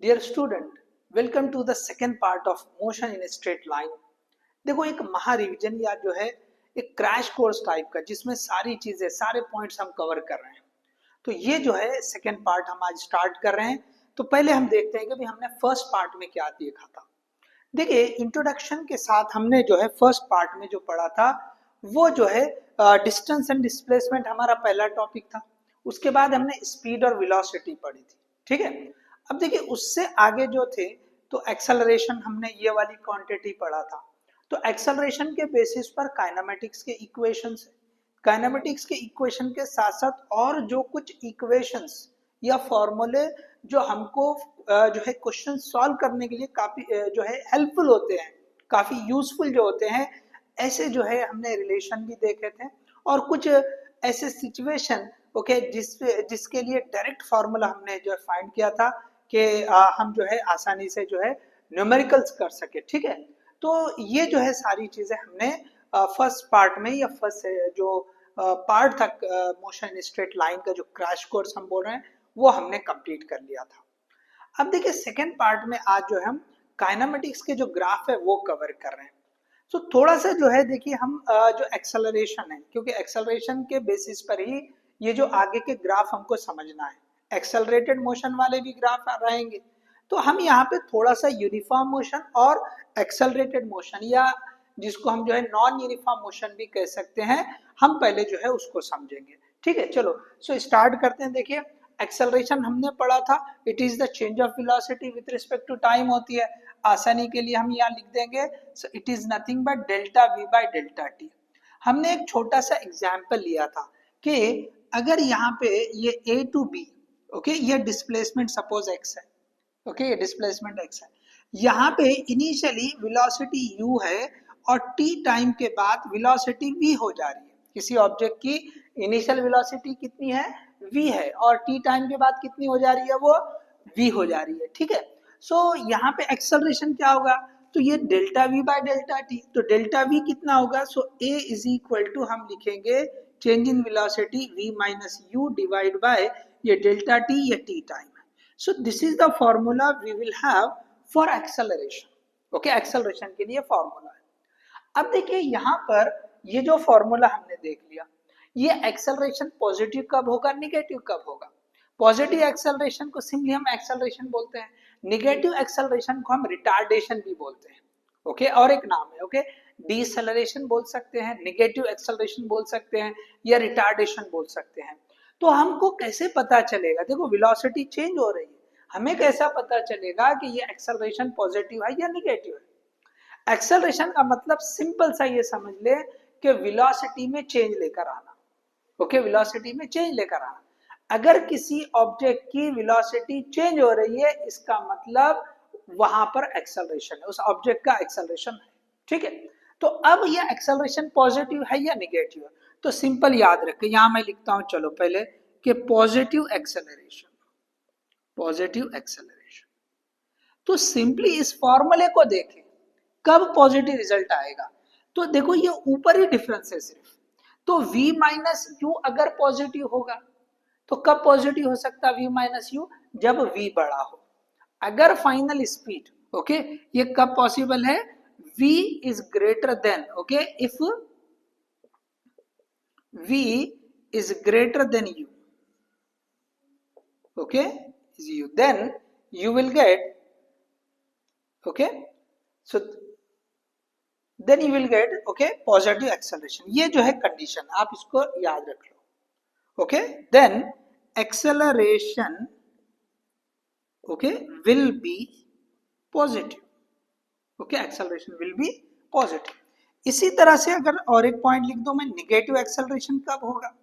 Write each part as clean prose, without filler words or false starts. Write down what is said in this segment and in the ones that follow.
Dear student, welcome to the second part of motion in straight line. देखो, एक महा revision या जो है एक क्रैश कोर्स टाइप का, जिसमें सारी चीजें सारे पॉइंट्स हम कवर कर रहे हैं। तो ये जो है सेकेंड पार्ट हम आज स्टार्ट कर रहे हैं। तो पहले हम देखते हैं कि भाई हमने फर्स्ट पार्ट में क्या देखा था। देखिए, इंट्रोडक्शन के साथ हमने जो है फर्स्ट पार्ट में जो पढ़ा था वो जो है डिस्टेंस एंड डिस्प्लेसमेंट हमारा पहला टॉपिक था। उसके बाद हमने स्पीड और वेलोसिटी पढ़ी थी, ठीक है। अब देखिए, उससे आगे जो थे तो एक्सेलरेशन, हमने ये वाली क्वांटिटी पढ़ा था। तो एक्सेलरेशन के बेसिस पर काइनेमेटिक्स के इक्वेशंस, काइनेमेटिक्स के इक्वेशन के साथ साथ और जो कुछ इक्वेशंस या फॉर्मूले जो हमको जो है क्वेश्चन सॉल्व करने के लिए काफी जो है हेल्पफुल होते हैं, काफी यूजफुल जो होते हैं, ऐसे जो है हमने रिलेशन भी देखे थे। और कुछ ऐसे सिचुएशन, ओके, जिसके लिए डायरेक्ट फॉर्मूला हमने जो है फाइंड किया था कि हम जो है आसानी से जो है न्यूमेरिकल्स कर सके, ठीक है। तो ये जो है सारी चीजें हमने फर्स्ट पार्ट में या फर्स्ट जो पार्ट तक मोशन स्ट्रेट लाइन का जो क्रैश कोर्स हम बोल रहे हैं वो हमने कंप्लीट कर लिया था। अब देखिए, सेकेंड पार्ट में आज जो है हम काइनेमेटिक्स के जो ग्राफ है वो कवर कर रहे हैं। तो थोड़ा सा जो है देखिए, हम जो एक्सेलरेशन है, क्योंकि एक्सेलरेशन के बेसिस पर ही ये जो आगे के ग्राफ हमको समझना है, एक्सेलरेटेड मोशन वाले भी ग्राफ रहेंगे। तो हम यहाँ पे थोड़ा सा यूनिफॉर्म मोशन और एक्सेलरेटेड मोशन, या जिसको हम जो है नॉन यूनिफॉर्म मोशन भी कह सकते हैं, हम पहले जो है उसको समझेंगे, ठीक है। चलो, सो स्टार्ट करते हैं। देखिए, एक्सेलरेशन हमने पढ़ा था, it is the change of velocity with respect to time होती है। आसानी के लिए हम यहाँ लिख देंगे, so it is nothing but delta we by delta T. हमने एक छोटा सा एग्जाम्पल लिया था कि अगर यहाँ पे ये ए टू बी, ओके, ये डिस्प्लेसमेंट सपोज एक्स है, ओके, ये डिस्प्लेसमेंट एक्स है। यहाँ पे इनिशियली वेलोसिटी u है और t टाइम के बाद वेलोसिटी v हो जा रही है। किसी ऑब्जेक्ट की इनिशियल वेलोसिटी कितनी है, v है, और t टाइम के बाद कितनी हो जा रही है, वो v हो जा रही है, ठीक है। सो यहाँ पे एक्सेलरेशन क्या होगा, तो ये delta v by delta t. तो डेल्टा v कितना होगा, सो a इज इक्वल टू हम लिखेंगे change in velocity v minus you divide by ये डेल्टा टी, ये t time. So this is the formula we will have for acceleration. Okay, acceleration के लिए formula है। अब देखिए, यहाँ पर ये जो फॉर्मूला हमने देख लिया, ये एक्सेलरेशन पॉजिटिव कब होगा, निगेटिव कब होगा। पॉजिटिव एक्सेलरेशन को सिंपली हम एक्सेलरेशन बोलते हैं, निगेटिव एक्सेलरेशन को हम रिटार्डेशन भी बोलते हैं, ओके, और एक नाम है, ओके, डीसेलरेशन बोल सकते हैं, निगेटिव एक्सेलरेशन बोल सकते हैं, या रिटार्डेशन बोल सकते हैं। तो हमको कैसे पता चलेगा, देखो वेलोसिटी चेंज हो रही है, हमें कैसा पता चलेगा कि ये एक्सेलरेशन पॉजिटिव है या निगेटिव है। एक्सेलरेशन का मतलब सिंपल सा ये समझ ले कि वेलोसिटी में चेंज लेकर आना, ओके, वेलोसिटी में चेंज लेकर आना। अगर किसी ऑब्जेक्ट की वेलोसिटी चेंज हो रही है, इसका मतलब वहां पर एक्सेलरेशन है, उस ऑब्जेक्ट का एक्सेलरेशन है, ठीक है। तो अब ये एक्सेलरेशन पॉजिटिव है या निगेटिव है, तो सिंपल याद रखें, यहां मैं लिखता हूं, चलो पहले, कि पॉजिटिव एक्सेलरेशन, पॉजिटिव एक्सेलरेशन। तो सिंपली इस फॉर्मूले को देखें, कब पॉजिटिव रिजल्ट आएगा। तो देखो, ये ऊपर ही डिफरेंस है सिर्फ। तो v माइनस यू अगर पॉजिटिव होगा तो कब पॉजिटिव हो सकता है v माइनस यू, जब v बड़ा हो। अगर फाइनल स्पीड, ओके, ये कब पॉसिबल है, v is greater than, okay, if v is greater than u, okay, is u, then you will get, okay, so then you will get, okay, positive acceleration। ये जो है condition, आप इसको याद रख लो, okay, then acceleration, okay, will be positive, okay, acceleration will be positive। इसी तरह से अगर और एक पॉइंट लिख दो मैं, निगेटिव एक्सेलरेशन कब होगा,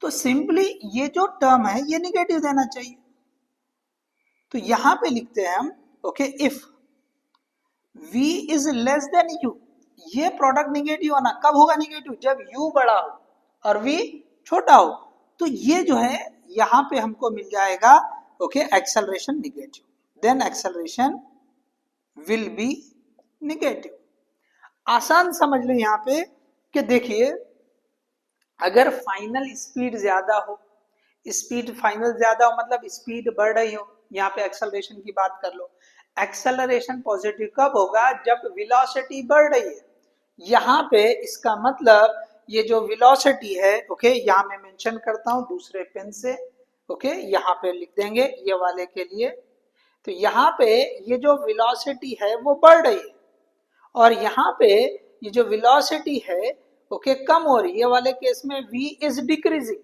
तो सिंपली ये जो टर्म है ये निगेटिव देना चाहिए। तो यहां पे लिखते हैं हम, okay, if v is less than u, ये प्रोडक्ट निगेटिव होना कब होगा, निगेटिव जब u बड़ा हो और v छोटा हो। तो ये जो है यहां पे हमको मिल जाएगा, okay, acceleration negative, then acceleration will be negative. आसान समझ ले यहाँ पे कि देखिए, अगर फाइनल स्पीड ज्यादा हो, स्पीड फाइनल ज्यादा हो मतलब स्पीड बढ़ रही हो, यहाँ पे एक्सेलरेशन की बात कर लो। एक्सेलरेशन पॉजिटिव कब होगा? जब वेलोसिटी बढ़ रही है। यहाँ पे इसका मतलब ये जो वेलोसिटी है, ओके, यहाँ मैं मेंशन करता हूँ दूसरे पेन से, ओके, यहाँ पे लिख देंगे ये वाले के लिए। तो यहाँ पे ये जो वेलोसिटी है वो बढ़ रही है, और यहाँ पे ये जो वेलोसिटी है, ओके, कम हो रही है। ये वाले केस में v इज डिक्रीजिंग।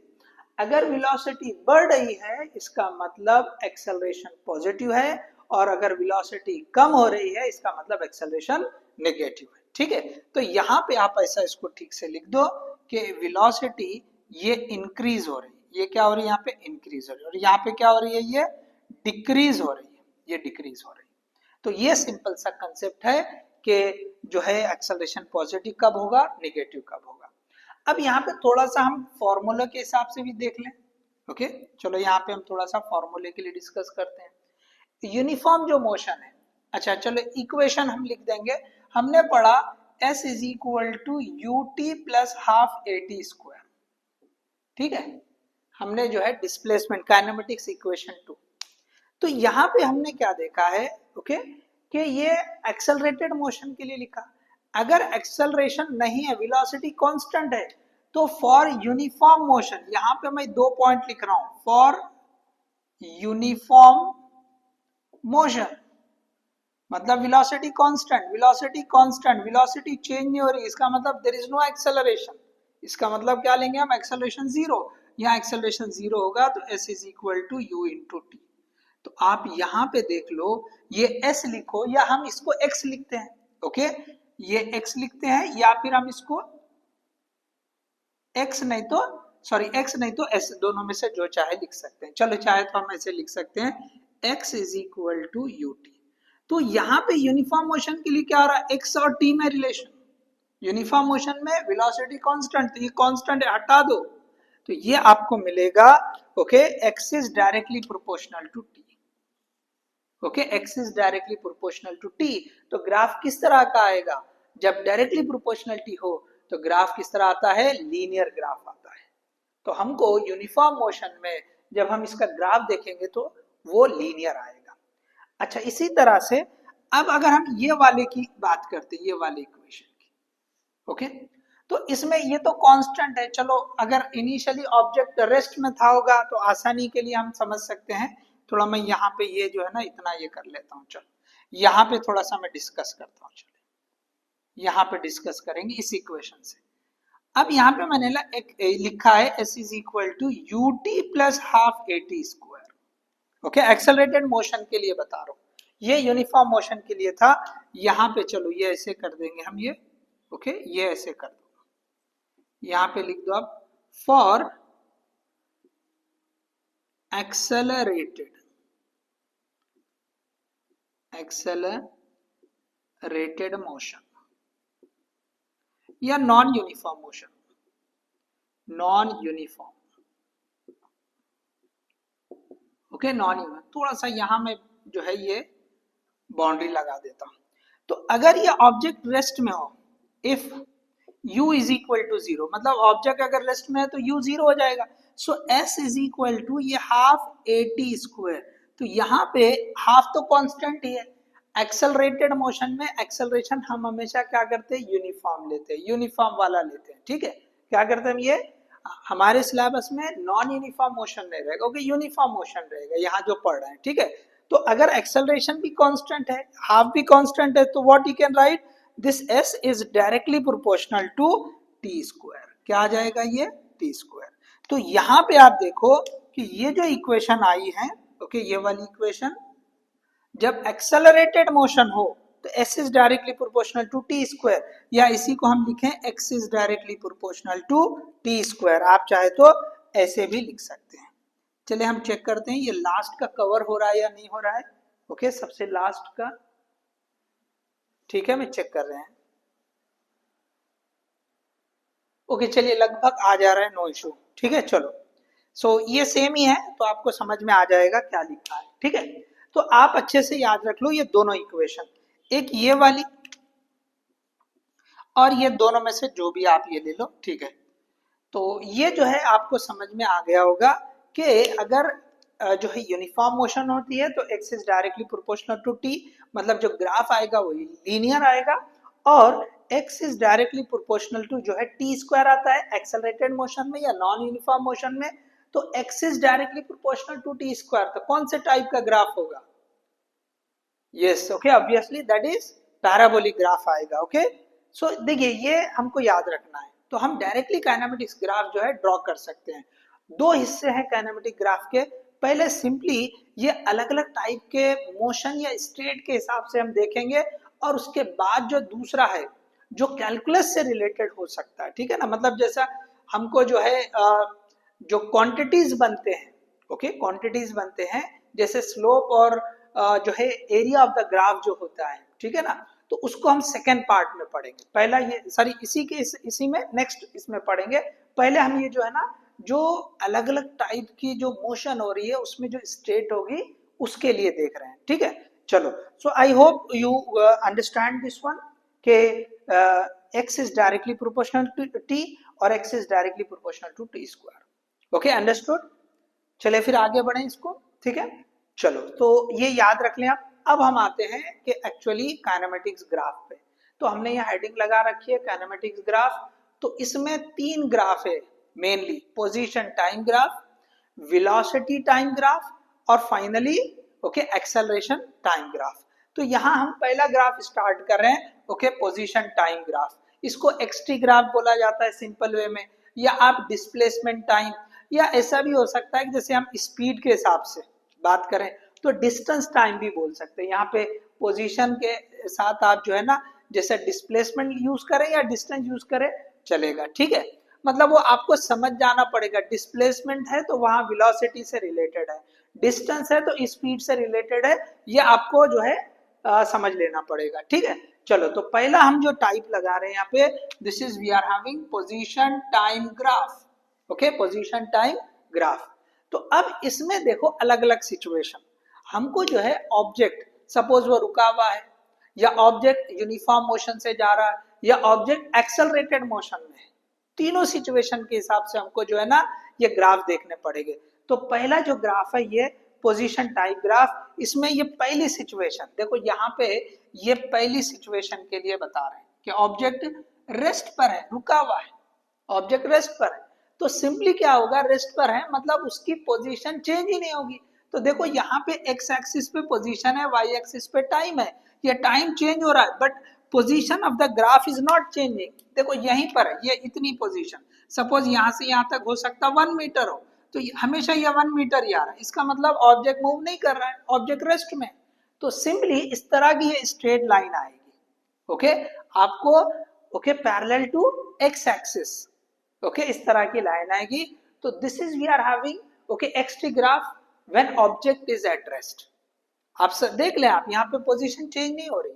अगर वेलोसिटी बढ़ रही है इसका मतलब एक्सेलरेशन पॉजिटिव है, और अगर वेलोसिटी कम हो रही है इसका मतलब एक्सेलरेशन नेगेटिव है। ठीक है, तो यहाँ पे आप ऐसा इसको ठीक से लिख दो कि वेलोसिटी ये इंक्रीज हो रही है, ये क्या हो रही है यहाँ पे? इंक्रीज हो रही है, और यहाँ पे क्या हो रही है? ये डिक्रीज हो रही है, ये डिक्रीज हो रही है। तो ये सिंपल सा कंसेप्ट है कि जो है एक्सेलरेशन पॉजिटिव कब होगा, नेगेटिव कब होगा। अब यहाँ पे थोड़ा सा हम फॉर्मूला के हिसाब से भी देख लें। ओके, चलो यहाँ पे हम थोड़ा सा फॉर्मूले के लिए डिस्कस करते हैं। यूनिफॉर्म जो मोशन है, अच्छा चलो इक्वेशन हम लिख देंगे। हमने पढ़ा S is equal to U T plus half A T square. ठीक है, हमने जो है डिस्प्लेसमेंट काइनेमेटिक्स इक्वेशन 2। तो यहाँ पे हमने क्या देखा है, ओके, कि ये एक्सेलरेटेड मोशन के लिए लिखा। अगर एक्सेलरेशन नहीं है, वेलोसिटी कांस्टेंट है, तो फॉर यूनिफॉर्म मोशन, यहाँ पे मैं 2 पॉइंट लिख रहा हूं, फॉर यूनिफॉर्म मोशन मतलब velocity constant, velocity constant, velocity change नहीं हो रही, इसका मतलब देयर इज नो एक्सेलरेशन। इसका मतलब क्या लेंगे हम? Acceleration zero. यहाँ एक्सेलरेशन जीरो होगा तो s is equal to U into T. तो आप यहाँ पे देख लो, ये s लिखो या हम इसको x लिखते हैं, ओके, ये x लिखते हैं, या फिर हम इसको x नहीं तो s, दोनों में से जो चाहे लिख सकते हैं। चलो चाहे तो हम ऐसे लिख सकते हैं x is equal to U T. तो यहाँ पे यूनिफॉर्म मोशन के लिए क्या हो रहा है? x और t में रिलेशन। यूनिफॉर्म मोशन में वेलोसिटी कांस्टेंट, तो ये कांस्टेंट है, हटा दो, तो ये आपको मिलेगा, okay, x is directly proportional to t। Okay, x is directly proportional to t। तो ग्राफ किस तरह का आएगा? जब डायरेक्टली प्रोपोर्शनलिटी हो तो ग्राफ किस तरह आता है? लीनियर ग्राफ आता है। तो हमको यूनिफॉर्म मोशन में जब हम इसका ग्राफ देखेंगे तो वो लीनियर आएगा। अच्छा, इसी तरह से अब अगर हम ये वाले की बात करते हैं, ये वाले इक्वेशन की, ओके, तो इसमें ये तो कांस्टेंट है। चलो अगर इनिशियली ऑब्जेक्ट रेस्ट में था होगा तो आसानी के लिए हम समझ सकते हैं। थोड़ा मैं यहाँ पे ये जो है ना इतना ये कर लेता हूँ। चलो यहाँ पे थोड़ा सा मैं डिस्कस करता हूँ। चलो यहाँ पे डिस्कस करेंगे इस इक्वेशन से। अब यहाँ पे मैंने एक लिखा है s is equal to U T plus half A T square. Okay, accelerated motion के लिए बता रहा हूँ, ये यूनिफॉर्म मोशन के लिए था। यहाँ पे चलो ये ऐसे कर देंगे हम, ये ओके, ये ऐसे कर दो, यहाँ पे लिख दो आप फॉर एक्सेलरेटेड मोशन या non uniform motion, non uniform, okay, non uniform. थोड़ा सा यहाँ में जो है ये बाउंड्री लगा देता हूं। तो अगर ये ऑब्जेक्ट रेस्ट में हो, if u is equal to zero, मतलब ऑब्जेक्ट अगर रेस्ट में है तो u जीरो हो जाएगा। So s is equal to ये हाफ ए टी स्क्वायर। तो यहाँ पे हाफ तो कांस्टेंट ही है। एक्सेलरेटेड मोशन में एक्सेलरेशन हम हमेशा क्या करते हैं? यूनिफॉर्म लेते हैं, यूनिफॉर्म वाला लेते हैं। ठीक है, क्या करते हैं हम? ये हमारे सिलेबस में नॉन यूनिफॉर्म मोशन नहीं रहेगा, ओके, यूनिफॉर्म मोशन रहेगा यहाँ जो पढ़ रहे हैं। ठीक है, तो अगर एक्सेलरेशन भी कांस्टेंट है, हाफ भी कांस्टेंट है, तो what you can write, this s is directly proportional to t square. क्या आ जाएगा? ये t स्क्वायर। तो यहाँ पे आप देखो कि ये जो इक्वेशन आई है, ओके, ये वाली इक्वेशन, जब एक्सेलरेटेड मोशन हो तो s is directly proportional to t square, या इसी को हम लिखें x is directly proportional to t square. आप चाहे तो ऐसे भी लिख सकते हैं। चलिए हम चेक करते हैं ये लास्ट का कवर हो रहा है या नहीं हो रहा है। ओके, सबसे लास्ट का, ठीक है, मैं चेक कर रहे हैं। ओके, चलिए लगभग आ जा रहा है, नो इशू। ठीक है, चलो सो ये सेम ही है तो आपको समझ में आ जाएगा क्या लिखा है। ठीक है, तो आप अच्छे से याद रख लो ये दोनों इक्वेशन, एक ये वाली और ये दोनों में से जो भी आप ये ले लो। ठीक है, तो ये जो है आपको समझ में आ गया होगा कि अगर जो है यूनिफॉर्म मोशन होती है तो x is directly proportional to t, मतलब जो ग्राफ आएगा वो लीनियर आएगा, और x is directly proportional to जो है t स्क्वायर आता है एक्सेलरेटेड मोशन में या नॉन यूनिफॉर्म मोशन में, तो x is directly proportional to t square, तो कौन से टाइप का ग्राफ होगा? Yes, okay, obviously that is parabolic graph आएगा। ओके, सो देखिए ये हमको याद रखना है, तो हम डायरेक्टली काइनेमेटिक्स ग्राफ जो है ड्रॉ कर सकते हैं। दो हिस्से हैं काइनेमेटिक ग्राफ के, पहले सिंपली ये अलग अलग टाइप के मोशन या स्टेट के हिसाब से हम देखेंगे, और उसके बाद जो दूसरा है जो कैलकुलस से रिलेटेड हो सकता है, ठीक है ना, मतलब जैसा हमको जो है जो क्वांटिटीज बनते हैं, ओके, क्वांटिटीज बनते हैं जैसे स्लोप और जो है एरिया ऑफ द ग्राफ जो होता है, ठीक है ना, तो उसको हम सेकेंड पार्ट में पढ़ेंगे। पहला ये सॉरी इसी में नेक्स्ट इसमें पढ़ेंगे। पहले हम ये जो है ना जो अलग अलग टाइप की जो मोशन हो रही है उसमें जो स्टेट होगी उसके लिए देख रहे हैं, ठीक है। चलो, so I hope you understand this one के x is directly proportional to t और x is directly proportional to t square. Okay, understood. चले फिर आगे बढ़े इसको, ठीक है। चलो, तो ये याद रख लें आप। अब हम आते हैं कि एक्चुअली काइनेमेटिक्स ग्राफ पे, तो हमने यहाँ हेडिंग लगा रखी है काइनेमेटिक्स ग्राफ। तो इसमें तीन ग्राफ है mainly, position time graph, velocity time graph, और finally okay acceleration time graph. तो यहाँ हम पहला ग्राफ स्टार्ट कर रहे हैं, ओके, पोजीशन टाइम ग्राफ। इसको एक्सटी ग्राफ बोला जाता है सिंपल वे में, या आप डिस्प्लेसमेंट टाइम, या ऐसा भी हो सकता है कि जैसे हम स्पीड के हिसाब से बात करें तो डिस्टेंस टाइम भी बोल सकते हैं। यहाँ पे पोजीशन के साथ आप जो है ना जैसे डिस्प्लेसमेंट यूज करें या डिस्टेंस यूज करें चलेगा, ठीक है। मतलब वो आपको समझ जाना पड़ेगा, डिस्प्लेसमेंट है तो वहां वेलोसिटी से रिलेटेड है, डिस्टेंस है तो स्पीड से रिलेटेड है, ये आपको जो है समझ लेना पड़ेगा, ठीक है। चलो, तो पहला हम जो टाइप लगा रहे हैं यहाँ पे, this is we are having position time graph, okay, position time graph. तो अब इसमें देखो अलग अलग सिचुएशन, हमको जो है ऑब्जेक्ट सपोज वो रुका हुआ है, या ऑब्जेक्ट यूनिफॉर्म मोशन से जा रहा है, या ऑब्जेक्ट एक्सेलरेटेड मोशन में है, तीनों सिचुएशन के हिसाब से हमको जो है ना ये ग्राफ देखने पड़ेंगे। तो पहला जो ग्राफ है ये पोजीशन टाइप ग्राफ, इसमें ये पहली सिचुएशन देखो, यहाँ पे ये पहली सिचुएशन के लिए बता रहे हैं कि ऑब्जेक्ट रेस्ट पर है, रुका हुआ है, ऑब्जेक्ट रेस्ट पर है। तो सिंपली क्या होगा, रेस्ट पर है मतलब उसकी पोजीशन चेंज ही नहीं होगी। तो देखो यहाँ पे एक्स एक्सिस पे पोजीशन है, वाई एक्सिस पे टाइम है, ये टाइम चेंज हो रहा है but position of the graph is not changing. देखो यहीं पर है, ये इतनी पोजीशन, सपोज यहाँ से यहाँ तक हो सकता है 1 मीटर हो, तो हमेशा ये 1 मीटर ही आ रहा है, इसका मतलब ऑब्जेक्ट मूव नहीं कर रहा है, ऑब्जेक्ट रेस्ट में। तो सिंपली इस तरह की ये स्ट्रेट लाइन आएगी, ओके, आपको okay parallel to X axis, okay, इस तरह की लाइन आएगी। तो this is we are having okay X T graph when object is at rest. आप देख लें, आप यहाँ पे पोजीशन चेंज नहीं हो रही।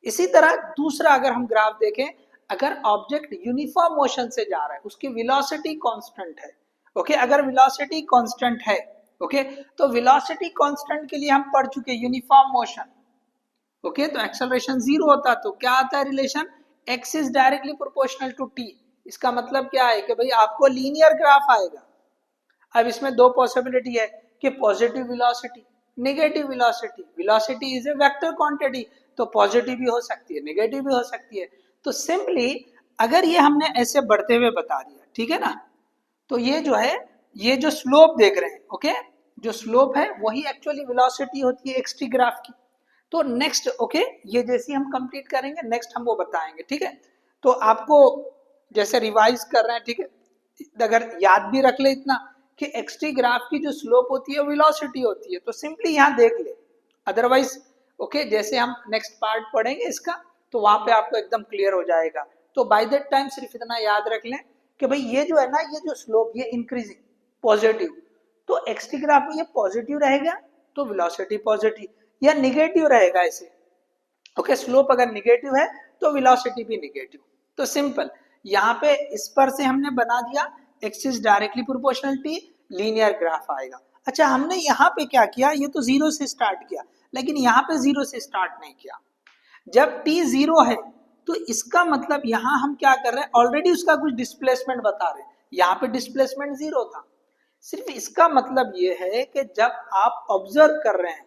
इसी तरह दूसरा अगर हम ग्राफ देखें, अगर ऑब्जेक्ट यूनिफॉर्म मोशन से जा रहा है, उसकी वेलोसिटी कांस्टेंट है, ओके, अगर वेलोसिटी कांस्टेंट है, ओके, तो वेलोसिटी कांस्टेंट के लिए हम पढ़ चुके यूनिफॉर्म मोशन, ओके, तो एक्सेलरेशन 0 होता, तो क्या आता है relation, x is directly proportional to t। इसका मतलब क्या है कि भाई आपको लीनियर ग्राफ आएगा। अब इसमें दो पॉसिबिलिटी है कि positive velocity, negative velocity, velocity is a vector quantity, तो पॉजिटिव भी हो सकती है, नेगेटिव भी हो सकती है। तो सिंपली अगर ये हमने ऐसे बढ़ते हुए बता दिया, ठीक है ना, तो ये जो है ये जो स्लोप देख रहे हैं, ओके, जो स्लोप है वही एक्चुअली वेलोसिटी होती है एक्स-टी ग्राफ की। तो नेक्स्ट ओके ये जैसे हम कंप्लीट करेंगे नेक्स्ट हम वो बताएंगे, ठीक है। तो आपको जैसे रिवाइज कर रहे हैं, ठीक है, अगर याद भी रख ले इतना कि एक्स-टी ग्राफ की जो स्लोप होती है वेलोसिटी होती है, तो सिंपली यहाँ देख ले, अदरवाइज ओके जैसे हम नेक्स्ट पार्ट पढ़ेंगे इसका तो वहां पे आपको एकदम क्लियर हो जाएगा। तो बाय दैट टाइम सिर्फ इतना याद रख लें कि भाई ये जो है ना ये जो स्लोप ये इंक्रीजिंग पॉजिटिव, तो एक्स-टी ग्राफ में ये पॉजिटिव रहेगा तो वेलोसिटी पॉजिटिव, या निगेटिव रहेगा ऐसे, ओके, स्लोप अगर निगेटिव है तो वेलोसिटी भी निगेटिव। तो सिंपल यहाँ पे इस पर से हमने बना दिया x is directly proportional T, linear graph आएगा। अच्छा, हमने यहाँ पे क्या किया, ये तो 0 से स्टार्ट किया, लेकिन यहाँ पे 0 से स्टार्ट नहीं किया। जब t 0 है तो इसका मतलब यहाँ हम क्या कर रहे हैं, ऑलरेडी उसका कुछ डिस्प्लेसमेंट बता रहे हैं, यहाँ पे डिस्प्लेसमेंट 0 था, सिर्फ इसका मतलब ये है कि जब आप ऑब्जर्व कर रहे हैं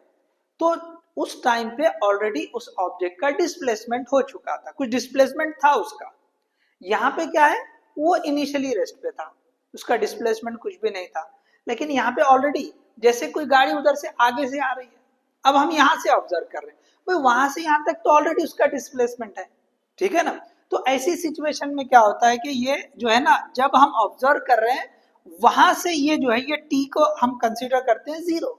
तो उस टाइम पे ऑलरेडी उस ऑब्जेक्ट का डिस्प्लेसमेंट हो चुका था, कुछ डिस्प्लेसमेंट था उसका। यहाँ पे क्या है, वो इनिशियली रेस्ट पे था, उसका डिस्प्लेसमेंट कुछ भी नहीं था, लेकिन यहाँ पे ऑलरेडी जैसे कोई गाड़ी उधर से आगे से आ रही है, अब हम यहाँ से ऑब्जर्व कर रहे हैं, भाई वहां से यहाँ तक तो ऑलरेडी उसका डिस्प्लेसमेंट है, ठीक है ना। तो ऐसी सिचुएशन में क्या होता है कि ये जो है ना, जब हम ऑब्जर्व कर रहे हैं वहां से ये जो है ये टी को हम कंसीडर करते हैं जीरो,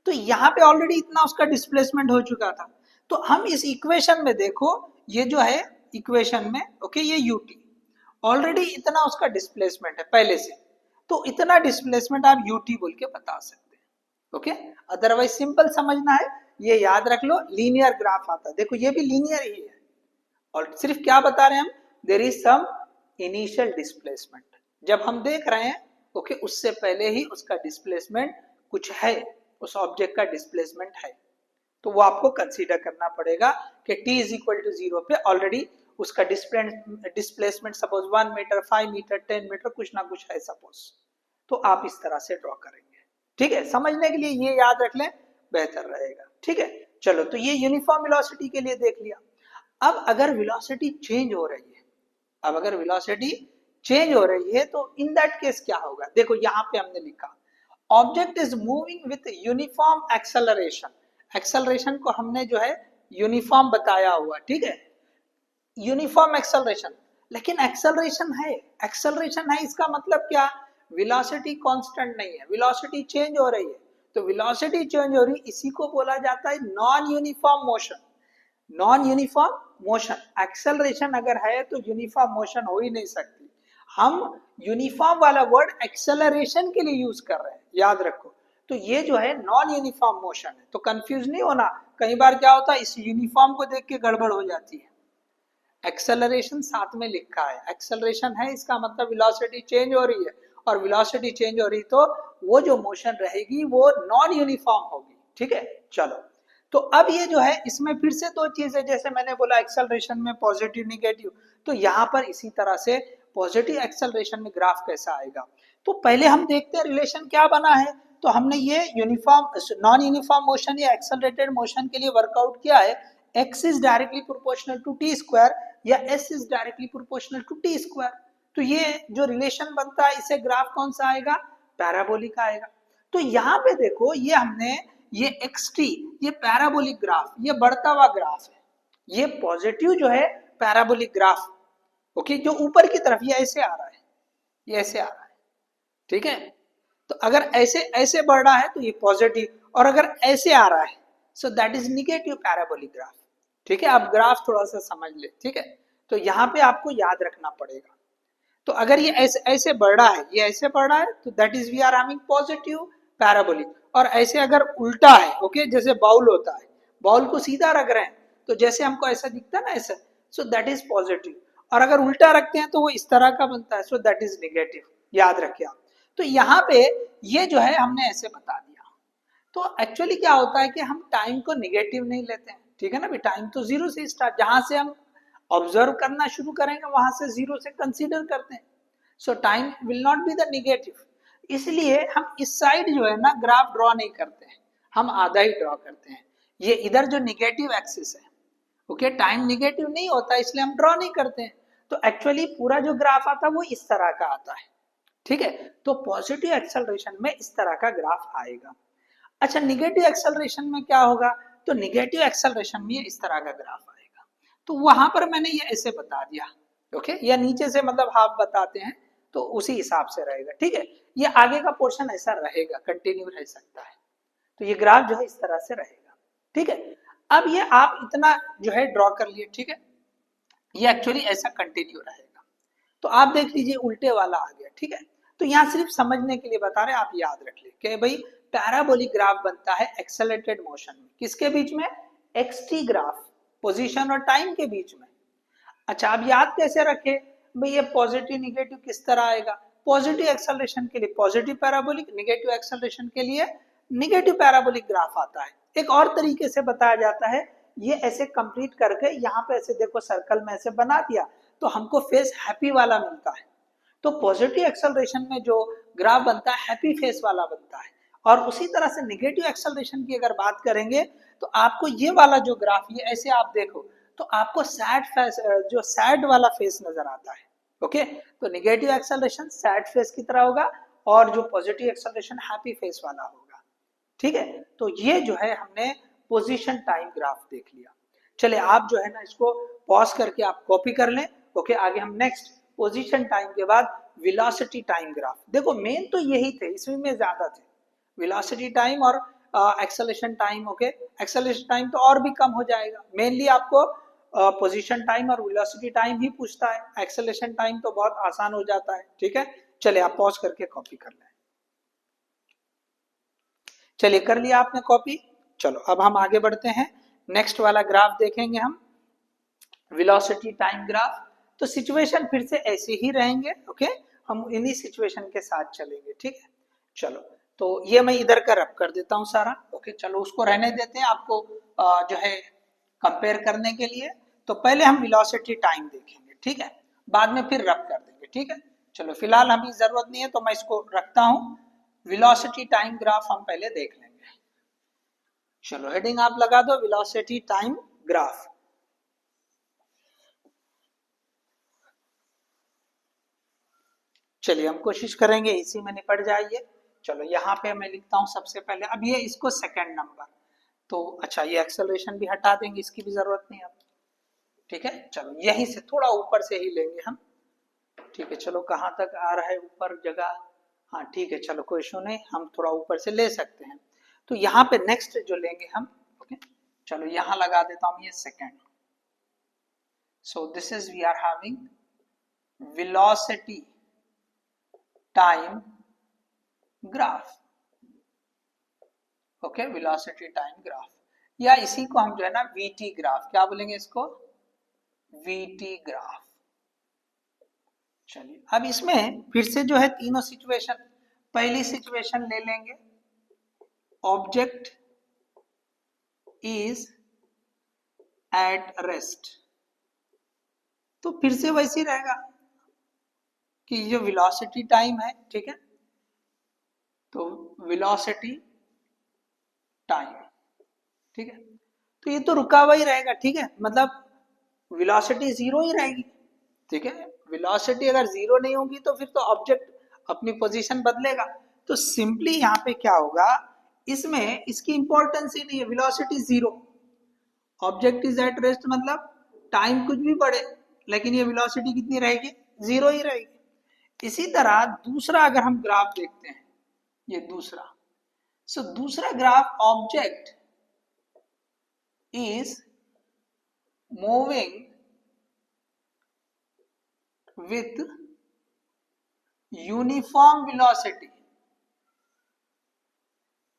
तो यहाँ पे ऑलरेडी इतना उसका डिस्प्लेसमेंट हो चुका था। तो हम इस इक्वेशन में देखो, ये जो है इक्वेशन में ओके, ये यूटी ऑलरेडी इतना उसका डिस्प्लेसमेंट है पहले से, तो इतना डिस्प्लेसमेंट आप यूटी बोल के बता सकते हैं, ओके। अदरवाइज सिंपल समझना है, ये याद रख लो, लीनियर ग्राफ आता है, देखो ये भी लीनियर ही है, और सिर्फ क्या बता रहे हैं हम, there is some initial displacement, जब हम देख रहे हैं ओके उससे पहले ही उसका डिस्प्लेसमेंट कुछ है, उस ऑब्जेक्ट का डिस्प्लेसमेंट है, तो वो आपको कंसीडर करना पड़ेगा कि t इज इक्वल टू 0 पे ऑलरेडी उसका displacement suppose 1 metre, 5 metre, 10 metre कुछ ना कुछ है सपोज, तो आप इस तरह से ड्रॉ करेंगे, ठीक है। समझने के लिए ये याद रख लें, बेहतर रहेगा, ठीक है। चलो, तो ये यूनिफॉर्म वेलोसिटी के लिए देख लिया। अब अगर वेलोसिटी चेंज हो रही है, अब अगर वेलोसिटी चेंज हो रही है तो इन दैट केस क्या होगा, देखो यहाँ पे हमने लिखा object is moving with uniform acceleration, acceleration को हमने जो है यूनिफॉर्म बताया हुआ, ठीक है, यूनिफॉर्म एक्सेलरेशन, लेकिन एक्सेलरेशन है, एक्सेलरेशन है इसका मतलब क्या, वेलोसिटी कांस्टेंट नहीं है, वेलोसिटी चेंज हो रही है, तो वेलोसिटी चेंज हो रही, इसी को बोला जाता है non uniform motion, non uniform motion. Acceleration अगर है तो यूनिफॉर्म मोशन हो ही नहीं सकती, हम यूनिफॉर्म वाला वर्ड एक्सेलरेशन के लिए यूज कर रहे हैं, याद रखो। तो ये जो है नॉन यूनिफॉर्म मोशन है, तो कंफ्यूज नहीं होना, कई बार क्या होता है इस यूनिफॉर्म को देख के गड़बड़ हो जाती है, एक्सेलरेशन साथ में लिखा है, एक्सेलरेशन है इसका मतलब वेलोसिटी चेंज हो रही है, और वेलोसिटी चेंज हो रही तो वो जो मोशन रहेगी वो नॉन यूनिफॉर्म होगी, ठीक है। चलो, तो अब ये जो है इसमें फिर से दो चीजें, जैसे मैंने बोला एक्सेलरेशन में पॉजिटिव निगेटिव, तो यहाँ पर इसी तरह से पॉजिटिव एक्सेलरेशन में ग्राफ कैसा आएगा, तो पहले हम देखते हैं रिलेशन क्या बना है। तो हमने ये यूनिफॉर्म नॉन यूनिफॉर्म मोशन या एक्सेलरेटेड मोशन के लिए वर्कआउट किया है, x is directly proportional to t square या s is directly proportional to t square, तो ये जो रिलेशन बनता है इसे ग्राफ कौन सा आएगा, पैराबोलिक आएगा। तो यहाँ पे देखो ये हमने ये xt, ये पैराबोलिक ग्राफ, ये बढ़ता हुआ ग्राफ है, ये पॉजिटिव जो है पैराबोलिक ग्राफ, ओके, जो ऊपर की तरफ ये ऐसे आ रहा है, ये ऐसे आ रहा है, ठीक है। तो अगर ऐसे ऐसे बढ़ रहा है तो ये पॉजिटिव, और अगर ऐसे आ रहा है so that is negative parabolic graph, ठीक है। आप ग्राफ थोड़ा सा समझ ले, ठीक है, तो यहाँ पे आपको याद रखना पड़ेगा। तो अगर ये ऐसे ऐसे बढ़ रहा है, ये ऐसे बढ़ रहा है, तो that is we are having positive parabolic, और ऐसे अगर उल्टा है ओके, जैसे बाउल होता है, बाउल को सीधा रख रहे हैं तो जैसे हमको ऐसा दिखता है ना ऐसा, सो दैट इज पॉजिटिव, और अगर उल्टा रखते हैं तो वो इस तरह का बनता है, सो दैट इज निगेटिव, याद रखिए आप। तो यहाँ पे ये जो है हमने ऐसे बता दिया, तो एक्चुअली क्या होता है कि हम टाइम को निगेटिव नहीं लेते हैं, ठीक है ना, भी टाइम तो जीरो से स्टार्ट, जहां से हम ऑब्जर्व करना शुरू करेंगे वहां से जीरो से कंसीडर करते हैं, सो time will not be the negative, इसलिए हम इस साइड जो है ना ग्राफ ड्रॉ नहीं करते हैं, हम आधा ही ड्रॉ करते हैं, ये इधर जो निगेटिव एक्सिस है ओके, टाइम निगेटिव नहीं होता इसलिए हम ड्रॉ नहीं करते हैं, तो एक्चुअली पूरा जो ग्राफ आता है वो इस तरह का आता है, ठीक है। तो पॉजिटिव एक्सेलरेशन में इस तरह का ग्राफ आएगा। अच्छा, निगेटिव एक्सेलरेशन में क्या होगा, तो निगेटिव एक्सेलरेशन में इस तरह का ग्राफ आएगा, तो वहां पर मैंने ये ऐसे बता दिया ओके, या नीचे से मतलब हाफ बताते हैं तो उसी हिसाब से रहेगा, ठीक है। ये आगे का पोर्शन ऐसा रहेगा, कंटिन्यू रह सकता है, तो ये ग्राफ जो है इस तरह से रहेगा, ठीक है। अब ये आप इतना जो है ड्रॉ कर लिए, ठीक है, ये एक्चुअली ऐसा कंटिन्यू रहेगा। तो आप देख लीजिए उल्टे वाला आ गया, ठीक है। तो यहाँ सिर्फ समझने के लिए बता रहे हैं, आप याद रख ले कि भाई पैराबोलिक ग्राफ बनता है एक्सेलरेटेड मोशन में, किसके बीच में, xt ग्राफ, पोजीशन और टाइम के बीच में। अच्छा, आप याद कैसे रखे भाई, ये पॉजिटिव निगेटिव किस तरह आएगा, पॉजिटिव एक्सेलरेशन के लिए पॉजिटिव पैराबोलिक, निगेटिव एक्सेलरेशन के लिए निगेटिव पैराबोलिक ग्राफ आता है। एक और तरीके से बताया जाता है, ये ऐसे कंप्लीट करके यहाँ पे ऐसे देखो सर्कल में ऐसे बना दिया तो हमको फेस हैप्पी वाला मिलता है, तो पॉजिटिव एक्सेलरेशन में जो ग्राफ बनता है हैप्पी फेस वाला बनता है, और उसी तरह से निगेटिव एक्सेलरेशन की अगर बात करेंगे तो आपको ये वाला जो ग्राफ, ये ऐसे आप देखो तो आपको सैड फेस, जो सैड वाला फेस नजर आता है। ओके, तो निगेटिव एक्सेलरेशन सैड फेस की तरह होगा और जो पॉजिटिव एक्सेलरेशन हैप्पी फेस वाला होगा। ठीक है, तो ये जो है हमने पोजीशन टाइम ग्राफ देख लिया। चले आप जो है ना इसको पॉज करके आप कॉपी कर लें। ओके, आगे हम नेक्स्ट पोजीशन टाइम के बाद वेलोसिटी टाइम ग्राफ। देखो मेन तो यही थे, इसमें में ज्यादा थे, वेलोसिटी टाइम और acceleration time. Okay, acceleration time तो और भी कम हो जाएगा, मेनली आपको पोजीशन टाइम और वेलोसिटी टाइम ही पूछता है, एक्सेलरेशन टाइम तो बहुत आसान हो जाता है। ठीक है, चलिए आप पॉज करके कॉपी कर लें। चलिए कर लिया आपने कॉपी। चलो अब हम आगे बढ़ते हैं, नेक्स्ट वाला ग्राफ देखेंगे हम, वेलोसिटी टाइम ग्राफ। तो सिचुएशन फिर से ऐसे ही रहेंगे। ओके, हम इन्हीं सिचुएशन के साथ चलेंगे। ठीक है, चलो तो ये मैं इधर का रब कर देता हूँ सारा। ओके, चलो उसको रहने देते हैं, आपको जो है कंपेयर करने के लिए। तो पहले हम वेलोसिटी टाइम देखेंगे, ठीक है, बाद में फिर रब कर देंगे। ठीक है, चलो फिलहाल हमें जरूरत नहीं है तो मैं इसको रखता हूँ। वेलोसिटी टाइम ग्राफ हम पहले देख लेंगे। चलो हेडिंग आप लगा दो, वेलोसिटी टाइम ग्राफ। चलिए हम कोशिश करेंगे इसी में निपट जाइए। चलो यहाँ पे मैं लिखता हूँ सबसे पहले, अब ये इसको सेकंड नंबर, तो अच्छा ये एक्सेलरेशन भी हटा देंगे, इसकी भी जरूरत नहीं अब। ठीक है, चलो यहीं से थोड़ा ऊपर से ही लेंगे हम। ठीक है, चलो कहाँ तक आ रहा है ऊपर जगह, हाँ ठीक है, चलो कोई इशू नहीं, हम थोड़ा ऊपर से ले सकते हैं। तो यहाँ पे नेक्स्ट जो लेंगे हम, ओके, चलो यहाँ लगा देता हूँ ये second. So this is we are having velocity time graph. Okay, velocity time graph, या इसी को हम जो है ना वीटी ग्राफ, क्या बोलेंगे इसको, वीटी ग्राफ। चलिए अब इसमें फिर से जो है तीनों सिचुएशन, पहली सिचुएशन ले लेंगे, ऑब्जेक्ट इज एट रेस्ट। तो फिर से वैसे ही रहेगा कि जो वेलोसिटी टाइम है, ठीक है, तो वेलोसिटी टाइम, ठीक है, तो ये तो रुका हुआ ही रहेगा। ठीक है, मतलब वेलोसिटी जीरो ही रहेगी। ठीक है, वेलोसिटी अगर जीरो नहीं होगी तो फिर तो ऑब्जेक्ट अपनी पोजीशन बदलेगा। तो सिंपली यहाँ पे क्या होगा, इसमें इसकी इंपॉर्टेंस ही नहीं है, velocity zero, object is at rest, मतलब टाइम कुछ भी बढ़े लेकिन ये वेलोसिटी कितनी रहेगी, जीरो ही रहेगी। इसी तरह दूसरा अगर हम ग्राफ देखते हैं, ये दूसरा, सो दूसरा graph, object is moving with uniform velocity,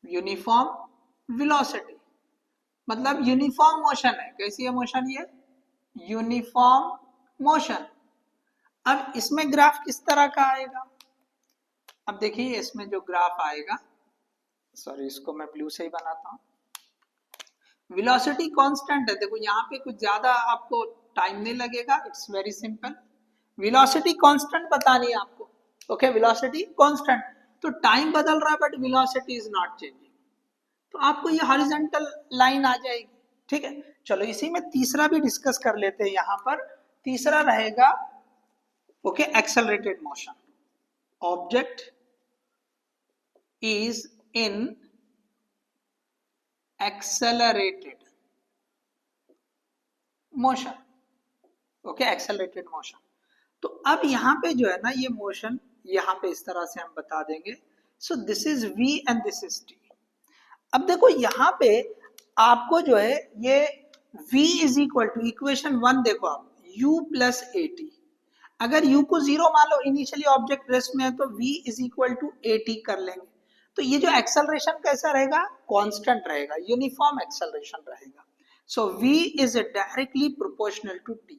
uniform velocity मतलब यूनिफॉर्म मोशन है। कैसी है मोशन, ये यूनिफॉर्म मोशन। अब इसमें ग्राफ किस तरह का आएगा, अब देखिए इसमें जो ग्राफ आएगा, सॉरी इसको मैं ब्लू से ही बनाता हूं, वेलोसिटी कांस्टेंट है। देखो यहाँ पे कुछ ज्यादा आपको टाइम नहीं लगेगा, it's very simple, velocity constant बतानी है आपको। ओके, वेलोसिटी कांस्टेंट, तो टाइम बदल रहा है but velocity is not changing, तो आपको ये हॉरिजॉन्टल लाइन आ जाएगी। ठीक है, चलो इसी में तीसरा भी डिस्कस कर लेते हैं। यहाँ पर तीसरा रहेगा, okay, accelerated motion, object is in accelerated motion. Okay, accelerated motion. तो अब यहाँ पे जो है ना ये मोशन, यहाँ पे इस तरह से हम बता देंगे, सो this is v and this is t। अब देखो यहाँ पे आपको जो है ये v is equal to, equation 1 देखो आप, u प्लस ए टी, अगर u को जीरो मान लो, इनिशियली ऑब्जेक्ट रेस्ट में है, तो v is equal to a t कर लेंगे। तो ये जो एक्सेलरेशन कैसा रहेगा, कांस्टेंट रहेगा, यूनिफॉर्म एक्सेलरेशन रहेगा। So v is directly proportional to t।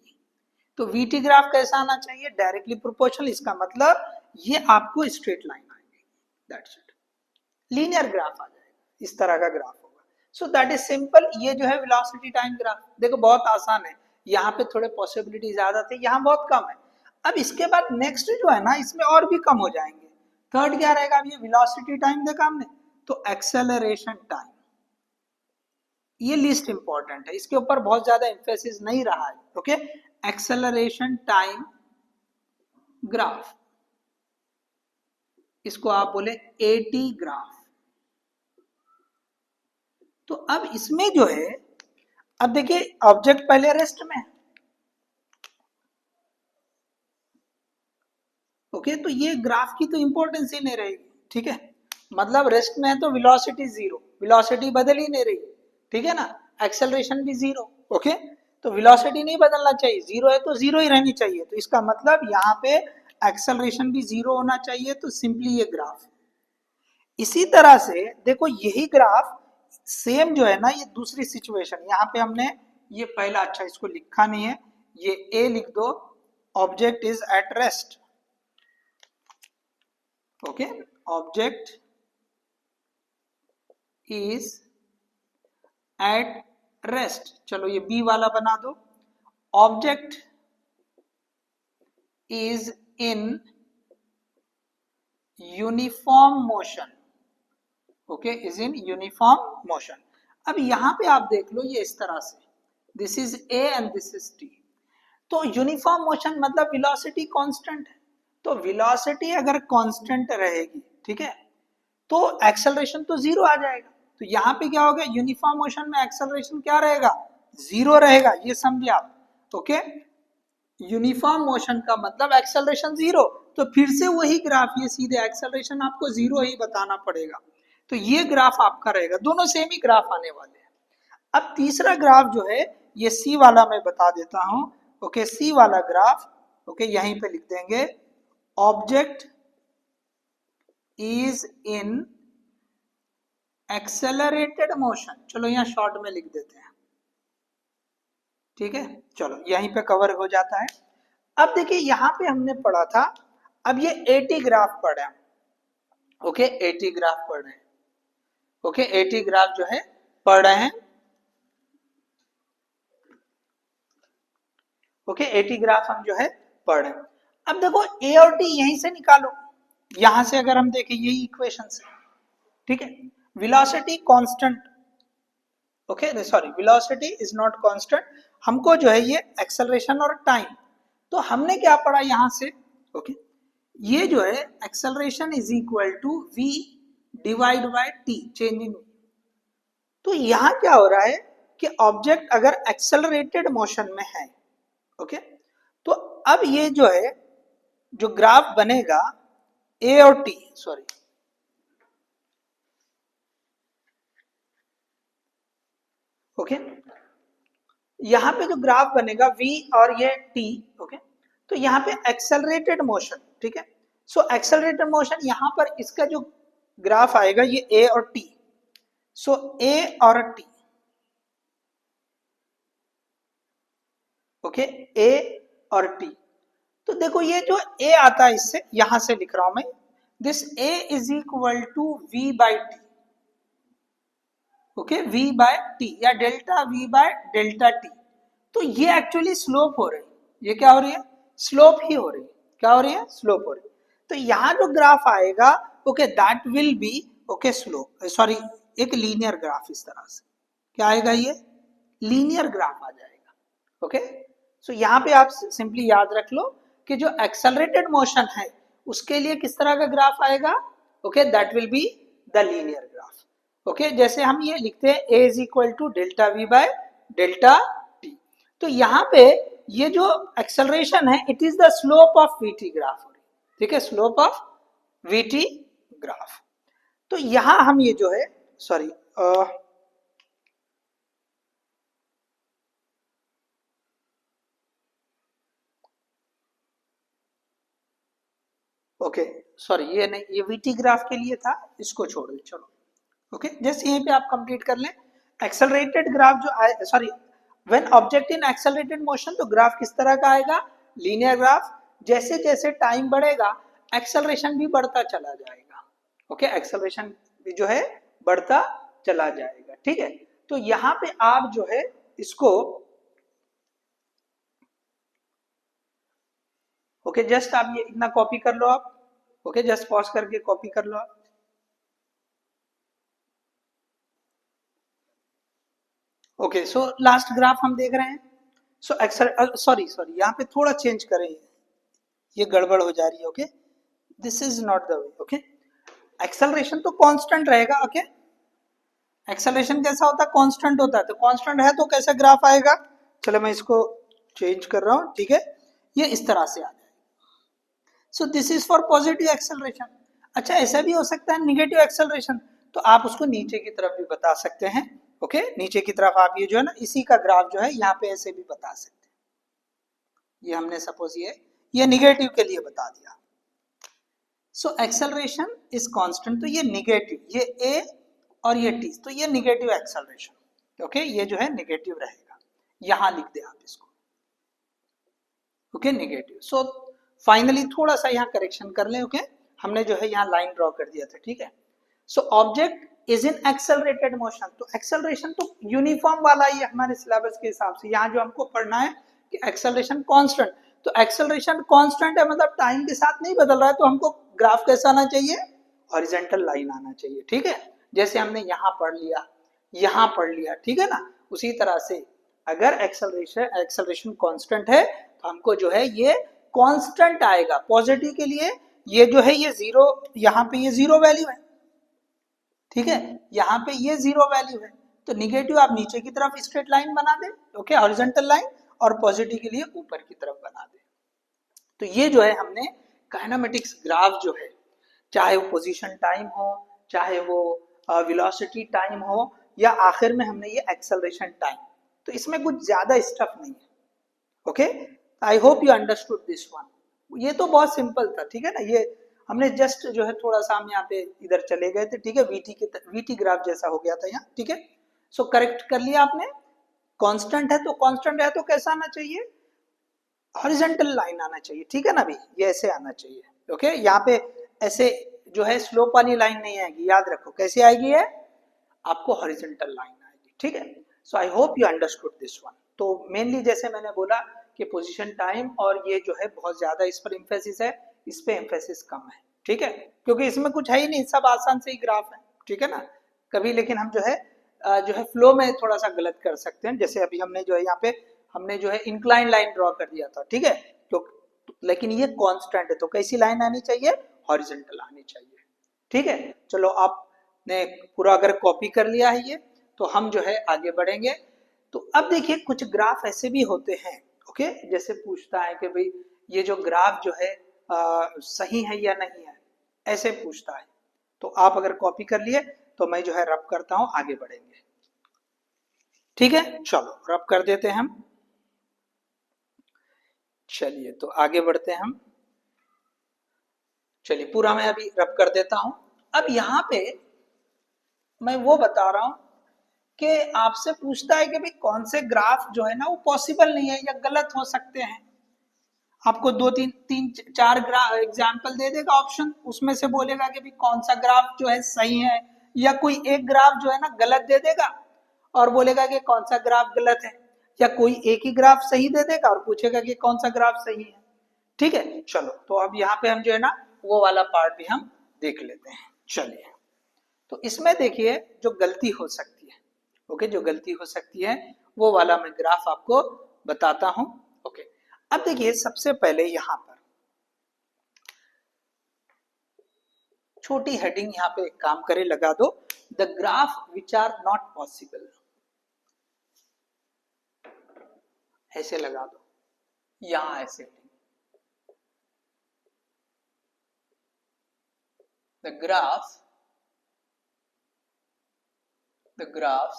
तो वीटी ग्राफ कैसा आना चाहिए, डायरेक्टली प्रोपोर्शनल, इसका मतलब ये आपको स्ट्रेट लाइन आएगी, दैट्स इट, लीनियर ग्राफ आ जाएगा, इस तरह का ग्राफ होगा। सो दैट इज सिंपल, ये जो है वेलोसिटी टाइम ग्राफ। देखो बहुत आसान है, यहाँ पे थोड़े पॉसिबिलिटी ज्यादा थे, यहाँ बहुत कम है। अब इसके बाद नेक्स्ट जो है ना, इसमें और भी कम हो जाएंगे। थर्ड क्या रहेगा, अब ये वेलोसिटी टाइम देखा हमने, तो एक्सेलरेशन टाइम, ये लिस्ट इंपॉर्टेंट है, इसके ऊपर बहुत ज्यादा एम्फेसिस नहीं रहा है। ओके, एक्सेलरेशन टाइम ग्राफ, इसको आप बोले एटी ग्राफ। तो अब इसमें जो है, अब देखिए ऑब्जेक्ट पहले रेस्ट में है, ओके, तो ये ग्राफ की तो इंपॉर्टेंस ही नहीं रहेगी, ठीक है, मतलब रेस्ट में है तो वेलोसिटी जीरो, वेलोसिटी बदल ही नहीं रही, ठीक है ना, एक्सेलरेशन भी जीरो, ओके, तो वेलोसिटी नहीं बदलना चाहिए, जीरो है तो जीरो ही रहनी चाहिए, तो इसका मतलब यहाँ पे एक्सेलरेशन भी जीरो होना चाहिए, तो सिंपली ये ग्राफ। इसी तरह से देखो यही ग्राफ सेम जो है ना, ये दूसरी सिचुएशन, यहाँ पे हमने ये पहला, अच्छा इसको लिखा नहीं है, ये ए लिख दो, object is at rest, okay, object is at rest, चलो ये बी वाला बना दो, object is in uniform motion, okay, is in uniform motion. अब यहां पे आप देख लो ये इस तरह से, this is A and this is T, तो यूनिफॉर्म मोशन मतलब वेलोसिटी कांस्टेंट है, तो वेलोसिटी अगर कांस्टेंट रहेगी, ठीक है, तो एक्सेलरेशन तो जीरो आ जाएगा, तो यहाँ पे क्या होगा, यूनिफॉर्म मोशन में एक्सेलरेशन क्या रहेगा, जीरो रहेगा, ये समझिए आप, ओके, यूनिफॉर्म मोशन का मतलब एक्सेलरेशन जीरो, तो फिर से वही ग्राफ, ये सीधे एक्सेलरेशन आपको जीरो ही बताना पड़ेगा, तो ये ग्राफ आपका रहेगा, दोनों सेम ही ग्राफ आने वाले हैं। अब तीसरा ग्राफ जो है, ये सी वाला मैं बता देता हूं, ओके, सी वाला ग्राफ, ओके, यहीं पे लिख देंगे, object is in accelerated motion, चलो यहाँ शॉर्ट में लिख देते हैं, ठीक है, चलो यहीं पे कवर हो जाता है। अब देखिए यहां पे हमने पढ़ा था, अब ये एटी ग्राफ पढ़े, ओके, एटी ग्राफ पढ़ रहे हैं, ओके, एटी ग्राफ जो है पढ़ रहे हैं, ओके, एटी ग्राफ हम जो है पढ़ रहे हैं। अब देखो ए और टी यहीं से निकालो, यहां से अगर हम देखें यही इक्वेशन से, ठीक है, velocity constant, okay, sorry, velocity is not constant, हमको जो है ये एक्सेलरेशन और टाइम, तो हमने क्या पढ़ा यहां से, ओके, ये जो है acceleration is equal to v divide by t, change in, तो यहां क्या हो रहा है कि ऑब्जेक्ट अगर एक्सेलरेटेड मोशन में है, ओके, तो अब ये जो है, जो ग्राफ बनेगा ए और टी, सॉरी, ओके, यहां पे जो ग्राफ बनेगा v और ये t, ओके, तो यहां पे एक्सेलरेटेड मोशन, ठीक है, सो एक्सेलरेटेड मोशन यहां पर इसका जो ग्राफ आएगा ये a और t, सो a और t, ओके, a और t, तो देखो ये जो a आता है, इससे यहां से लिख रहा हूं मैं, this a is equal to v by t, okay, v by t या delta v by delta t, तो ये एक्चुअली स्लोप हो रही है, ये क्या हो रही है, स्लोप ही हो रही है, क्या हो रही है, स्लोप हो रही है, तो यहाँ जो ग्राफ आएगा, okay, that will B, okay, slope, sorry, एक लीनियर ग्राफ, इस तरह से क्या आएगा, ये लीनियर ग्राफ आ जाएगा, ओके, सो यहाँ पे आप सिंपली याद रख लो कि जो एक्सेलरेटेड मोशन है उसके लिए किस तरह का ग्राफ आएगा, okay, that will be the linear graph, okay, जैसे हम ये लिखते हैं a is equal to delta we by delta t, तो यहाँ पे ये जो एक्सेलरेशन है it is the slope of VT graph, ठीक है, स्लोप ऑफ वीटी ग्राफ, तो यहां हम ये जो है, सॉरी, ओके, सॉरी, ये नहीं, ये वीटी ग्राफ के लिए था, इसको छोड़ दे, चलो, ओके, जैसे यहीं पे आप कंप्लीट कर लें, एक्सेलरेटेड ग्राफ जो आए, sorry, when object in accelerated motion, तो ग्राफ किस तरह का आएगा, लीनियर ग्राफ, जैसे जैसे टाइम बढ़ेगा एक्सेलरेशन भी बढ़ता चला जाएगा, ओके, एक्सेलरेशन भी जो है बढ़ता चला जाएगा, ठीक है, तो यहाँ पे आप जो है इसको, ओके जस्ट आप ये इतना कॉपी कर लो आप, ओके जस्ट पॉज करके कॉपी कर लो आप। ओके सो लास्ट ग्राफ हम देख रहे हैं। सो एक्सेल सॉरी यहाँ पे थोड़ा चेंज करें, ये गड़बड़ हो जा रही है। Okay this is not the way. Okay acceleration तो कांस्टेंट रहेगा। ओके एक्सेलरेशन कैसा होता है, कांस्टेंट होता है, तो कांस्टेंट है तो कैसा ग्राफ आएगा। चलो मैं इसको चेंज कर रहा हूं, ठीक है, ये इस तरह से आ जाएगा। सो this is for positive acceleration. अच्छा ऐसा भी हो सकता है निगेटिव एक्सेलरेशन, तो आप उसको नीचे की तरफ भी बता सकते हैं। ओके नीचे की तरफ आप ये जो है ना इसी का ग्राफ जो है यहाँ पे ऐसे भी बता सकते हैं। ये हमने सपोज ये निगेटिव के लिए बता दिया। सो एक्सेलरेशन इज कांस्टेंट, तो ये निगेटिव, ये ए और ये टी, तो ये निगेटिव एक्सेलरेशन। ओके ये जो है निगेटिव रहेगा, यहां लिख दे आप इसको। Okay negative. सो फाइनली थोड़ा सा यहाँ करेक्शन कर लें। ओके हमने जो है यहाँ लाइन ड्रॉ कर दिया था, ठीक है। So object is in accelerated motion, तो एक्सेलरेशन तो यूनिफॉर्म वाला ही है हमारे सिलेबस के हिसाब से। यहाँ जो हमको पढ़ना है कि एक्सेलरेशन कांस्टेंट, तो एक्सेलरेशन कांस्टेंट है मतलब टाइम के साथ नहीं बदल रहा है, तो हमको ग्राफ कैसा आना चाहिए, हॉरिजॉन्टल लाइन आना चाहिए, ठीक है। जैसे हमने यहाँ पढ़ लिया, यहाँ पढ़ लिया, ठीक है ना। उसी तरह से अगर एक्सेलरेशन कांस्टेंट है तो हमको जो है ये कांस्टेंट आएगा। पॉजिटिव के लिए ये जो है ये जीरो, यहाँ पे ये जीरो वैल्यू है, ठीक है, यहाँ पे ये जीरो वैल्यू है। तो निगेटिव आप नीचे की तरफ स्ट्रेट लाइन बना दे, ओके हॉरिजॉन्टल लाइन, और पॉजिटिव के लिए ऊपर की तरफ बना दे। तो ये जो है हमने काइनेमेटिक्स ग्राफ जो है, चाहे वो पोजीशन टाइम हो, चाहे वो वेलोसिटी टाइम हो, या आखिर में हमने ये एक्सेलरेशन टाइम, तो इसमें कुछ ज्यादा स्टफ नहीं है। Okay I hope you understood this one. ये तो बहुत सिंपल था, ठीक है ना। ये हमने जस्ट जो है थोड़ा सा हम यहाँ पे इधर चले गए थे, ठीक है, वीटी ग्राफ जैसा हो गया था यहाँ, ठीक है। सो करेक्ट कर लिया आपने। कांस्टेंट है तो कांस्टेंट है तो कैसा आना चाहिए, हॉरिजॉन्टल लाइन आना चाहिए, ठीक है ना भाई, ये ऐसे आना चाहिए। ओके यहाँ पे ऐसे जो है स्लोप वाली लाइन नहीं आएगी, याद रखो कैसे आएगी है, आपको हॉरिजॉन्टल लाइन आएगी, ठीक है। So I hope you understood this one. तो मेनली जैसे मैंने बोला कि पोजीशन टाइम और ये जो है बहुत ज्यादा इस पर एम्फेसिस है, इस पे एम्फेसिस कम है, ठीक है, क्योंकि इसमें कुछ है ही नहीं, सब आसान से ही ग्राफ है, ठीक है ना। कभी लेकिन हम जो है फ्लो में थोड़ा सा गलत कर सकते हैं। जैसे अभी हमने जो है यहाँ पे हमने जो है इंक्लाइन लाइन ड्रॉ कर दिया था, ठीक है, तो लेकिन ये कांस्टेंट है तो कैसी लाइन आनी चाहिए, हॉरिजॉन्टल आनी चाहिए, ठीक है। चलो आपने पूरा अगर कॉपी कर लिया है ये, तो हम जो है आगे बढ़ेंगे। तो अब देखिए कुछ ग्राफ ऐसे भी होते हैं, ओके, जैसे पूछता है कि भाई ये जो ग्राफ जो है सही है या नहीं है, ऐसे पूछता है। तो आप अगर कॉपी कर लिए तो मैं जो है रब करता हूं, आगे बढ़ेंगे, ठीक है। चलो रब कर देते हैं हम, चलिए तो आगे बढ़ते हैं हम। चलिए पूरा मैं अभी रब कर देता हूं। अब यहाँ पे मैं वो बता रहा हूं कि आपसे पूछता है कि भाई कौन से ग्राफ जो है ना वो पॉसिबल नहीं है या गलत हो सकते हैं। आपको दो तीन तीन चार ग्राफ एग्जाम्पल दे देगा ऑप्शन, उसमें से बोलेगा कि भाई कौन सा ग्राफ जो है सही है, या कोई एक ग्राफ जो है ना गलत दे देगा और बोलेगा कि कौन सा ग्राफ गलत है, या कोई एक ही ग्राफ सही दे देगा और पूछेगा कि कौन सा ग्राफ सही है, ठीक है। चलो तो अब यहाँ पे हम जो है ना वो वाला पार्ट भी हम देख लेते हैं। चलिए तो इसमें देखिए जो गलती हो सकती है, ओके, जो गलती हो सकती है वो वाला मैं ग्राफ आपको बताता हूं। ओके अब देखिए सबसे पहले यहां पर छोटी हेडिंग यहाँ पे एक काम करे लगा दो, the graph which are not possible, ऐसे लगा दो, यहां ऐसे the graphs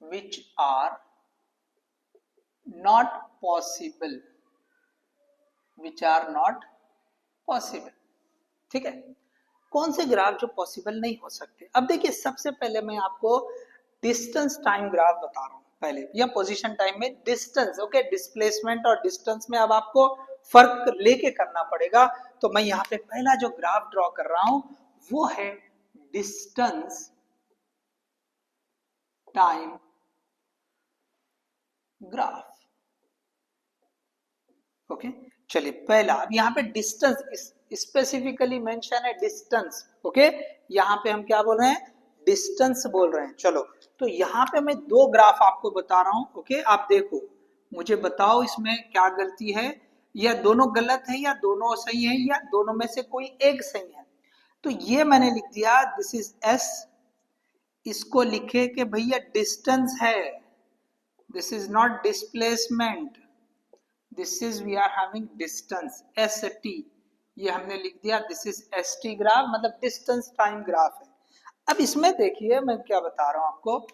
which are not possible, which are not possible, ठीक है। कौन से ग्राफ जो पॉसिबल नहीं हो सकते। अब देखिए सबसे पहले मैं आपको डिस्टेंस टाइम ग्राफ बता रहा हूं पहले, या पोजीशन टाइम में डिस्टेंस, ओके, डिस्प्लेसमेंट और डिस्टेंस में अब आपको फर्क लेके करना पड़ेगा। तो मैं यहाँ पे पहला जो ग्राफ ड्रॉ कर रहा हूं वो है डिस्टेंस टाइम ग्राफ, ओके। चलिए पहला, अब यहाँ पे डिस्टेंस स्पेसिफिकली मेंशन है, डिस्टेंस। ओके, यहाँ पे हम क्या बोल रहे हैं, डिस्टेंस बोल रहे हैं। चलो, तो यहाँ पे मैं दो ग्राफ आपको बता रहा हूँ। ओके, आप देखो, मुझे बताओ इसमें क्या गलती है, या दोनों गलत है या दोनों सही है या दोनों में से कोई एक सही है। तो ये मैंने लिख दिया, दिस इज एस, इसको लिखे कि भैया डिस्टेंस है, this is not displacement, this is we are having distance S T, ये हमने लिख दिया, this is S T graph, मतलब डिस्टेंस टाइम ग्राफ है। अब इसमें देखिए मैं क्या बता रहा हूं आपको,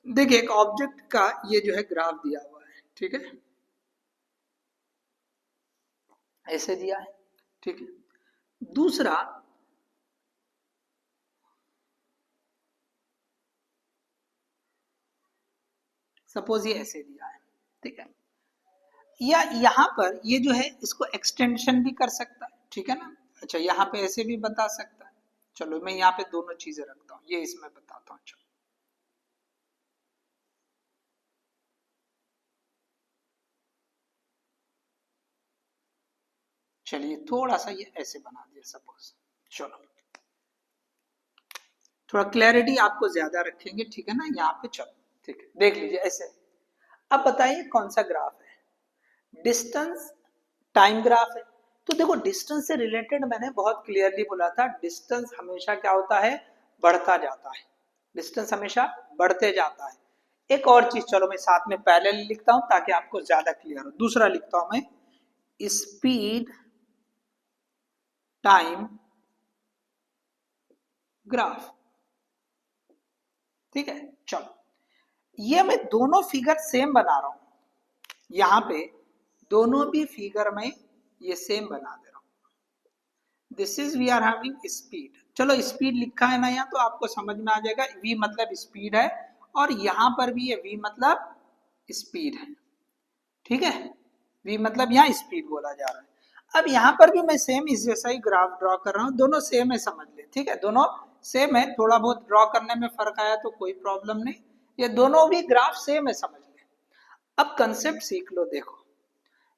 देखिए एक ऑब्जेक्ट का ये जो है ग्राफ दिया हुआ है, ठीक है, ऐसे दिया है, ठीक है। दूसरा, सपोज ये ऐसे दिया है, ठीक है, या यहाँ पर ये जो है इसको एक्सटेंशन भी कर सकता है, ठीक है ना। अच्छा, यहाँ पे ऐसे भी बता सकता है। चलो मैं यहाँ पे दोनों चीजें रखता हूँ, ये इसमें बताता हूँ। चलो, चलिए थोड़ा सा ये ऐसे बना दिया सपोज। चलो, थोड़ा क्लैरिटी आपको ज्यादा रखेंगे, ठीक है ना, यहाँ पे। चलो ठीक है, देख लीजिए ऐसे। अब बताइए कौन सा ग्राफ है, डिस्टेंस टाइम ग्राफ है। तो देखो, डिस्टेंस से रिलेटेड मैंने बहुत क्लियरली बोला था, डिस्टेंस हमेशा क्या होता है, बढ़ता जाता है, डिस्टेंस हमेशा बढ़ते जाता है। एक और चीज, चलो मैं साथ में पैरेलल लिखता हूं ताकि आपको ज्यादा क्लियर हो। दूसरा लिखता हूं मैं, स्पीड टाइम ग्राफ, ठीक है। चलो, ये मैं दोनों फिगर सेम बना रहा हूं, यहां पे दोनों भी फिगर में ये सेम बना दे रहा हूं। This is we are having speed, चलो स्पीड लिखा है ना यहाँ, तो आपको समझ में आ जाएगा, v मतलब स्पीड है, और यहां पर भी ये v मतलब स्पीड है, ठीक है। v मतलब यहाँ स्पीड बोला जा रहा है। अब यहाँ पर भी मैं सेम इस जैसा ही ग्राफ ड्रॉ कर रहा हूँ, दोनों सेम है, समझ ले, ठीक है, दोनों सेम है, थोड़ा बहुत ड्रॉ करने में फर्क आया तो कोई प्रॉब्लम नहीं, ये दोनों भी ग्राफ सेम है, समझ ले। अब कंसेप्ट सीख लो, देखो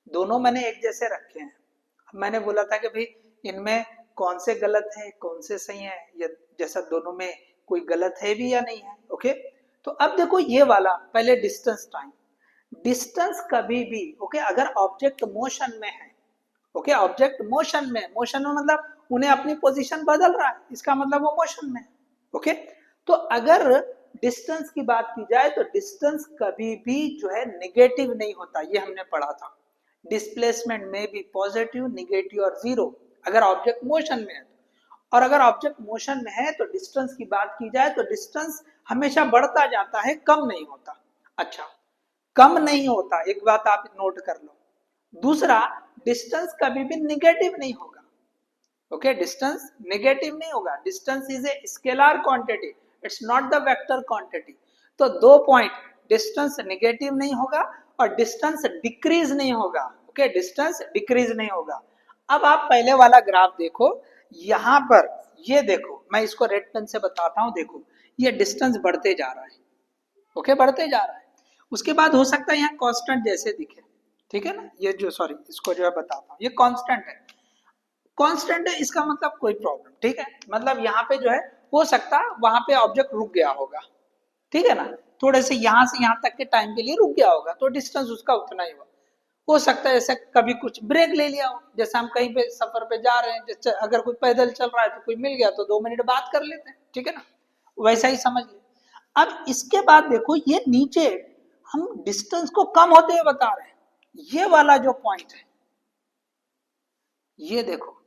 दोनों मैंने एक जैसे रखे हैं। मैंने बोला था कि भाई इनमें कौन से गलत है कौन से सही है, या जैसा दोनों में कोई गलत है भी या नहीं है। ओके, तो अब देखो ये वाला, पहले डिस्टेंस टाइम, डिस्टेंस कभी भी, ओके, अगर ऑब्जेक्ट मोशन में है, ओके, ऑब्जेक्ट मोशन में, मोशन में मतलब उन्हें अपनी पोजीशन बदल रहा है, इसका मतलब वो मोशन में है। ओके, तो अगर डिस्टेंस की बात की जाए तो डिस्टेंस कभी भी जो है निगेटिव नहीं होता, ये हमने पढ़ा था। डिस्प्लेसमेंट में भी पॉजिटिव, निगेटिव और जीरो, अगर ऑब्जेक्ट मोशन में है। और अगर ऑब्जेक्ट मोशन में है तो डिस्टेंस की बात की जाए तो डिस्टेंस हमेशा बढ़ता जाता है, कम नहीं होता। अच्छा, कम नहीं होता, एक बात आप नोट कर लो। दूसरा, डिस्टेंस कभी भी निगेटिव नहीं होगा। ओके, डिस्टेंस नेगेटिव नहीं होगा, distance is a scalar quantity, it's not the vector quantity. तो दो पॉइंट, डिस्टेंस नेगेटिव नहीं होगा और डिस्टेंस डिक्रीज नहीं होगा। ओके, डिस्टेंस डिक्रीज नहीं होगा। अब आप पहले वाला ग्राफ देखो, यहां पर ये देखो, मैं इसको रेड पेन से बताता हूं, देखो ये डिस्टेंस बढ़ते जा रहा है, ओके, बढ़ते जा रहा है। उसके बाद हो सकता है यहाँ कांस्टेंट जैसे दिखे, ठीक है ना, ये जो, सॉरी इसको जो है बताता हूँ, ये कांस्टेंट है, कांस्टेंट है, इसका मतलब कोई प्रॉब्लम, ठीक है, मतलब यहाँ पे जो है हो सकता है वहां पे ऑब्जेक्ट रुक गया होगा, ठीक है ना, थोड़े से यहाँ तक के टाइम के लिए रुक गया होगा, तो डिस्टेंस उसका उतना ही हुआ। हो सकता है जैसे कभी कुछ ब्रेक ले लिया हो, जैसे हम कहीं पे सफर पे जा रहे हैं, जैसे अगर कोई पैदल चल रहा है तो कोई मिल गया तो 2 मिनट बात कर लेते हैं, ठीक है ना, वैसा ही समझ ले। अब इसके बाद देखो, ये नीचे हम डिस्टेंस को कम होते हुए बता रहे हैं, ये वाला जो पॉइंट है, ये देखो,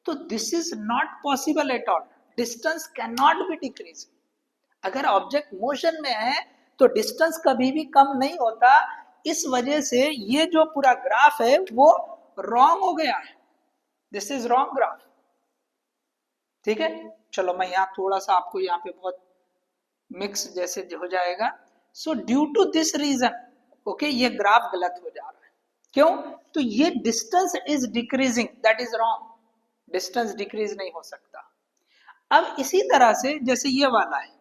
तो this is not possible at all, distance can not be decrease. अगर ऑब्जेक्ट मोशन में है तो डिस्टेंस कभी भी कम नहीं होता, इस वजह से ये जो पूरा ग्राफ है वो रॉन्ग हो गया है, दिस इज रॉन्ग ग्राफ, ठीक है। चलो मैं यहाँ थोड़ा सा आपको यहाँ पे बहुत मिक्स जैसे हो जाएगा, so due to this reason, okay, ये ग्राफ गलत हो जा रहा है। क्यों? तो ये distance is decreasing, that is wrong, distance decrease नहीं हो सकता। अब इसी तरह से जैसे ये वाला है,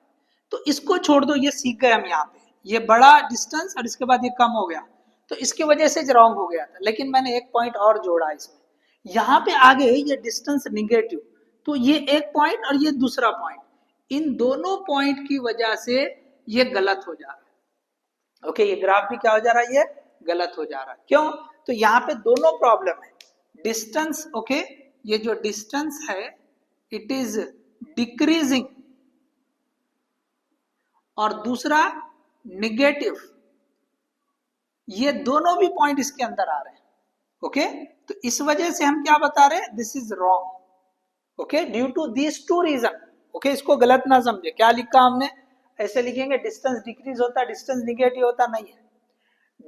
तो इसको छोड़ दो, ये सीख गए हम, यहाँ पे ये बड़ा डिस्टेंस और इसके बाद ये कम हो गया, तो इसकी वजह से रॉन्ग हो गया था, लेकिन मैंने एक पॉइंट और जोड़ा इसमें, यहाँ पे आगे ये डिस्टेंस निगेटिव, तो ये एक पॉइंट और ये दूसरा पॉइंट, इन दोनों पॉइंट की वजह से ये गलत हो जा रहा है। ओके, ये ग्राफ भी क्या हो जा रहा है, ये गलत हो जा रहा है। क्यों? तो यहाँ पे दोनों प्रॉब्लम है, डिस्टेंस, ओके, ये जो डिस्टेंस है इट इज डिक्रीजिंग, और दूसरा निगेटिव, ये दोनों भी पॉइंट इसके अंदर आ रहे हैं। ओके, तो इस वजह से हम क्या बता रहे हैं, this is wrong. Okay, due to these two reason. Okay, इसको गलत ना समझे, क्या लिखा हमने, ऐसे लिखेंगे डिस्टेंस डिक्रीज होता है, डिस्टेंस निगेटिव होता, नहीं है,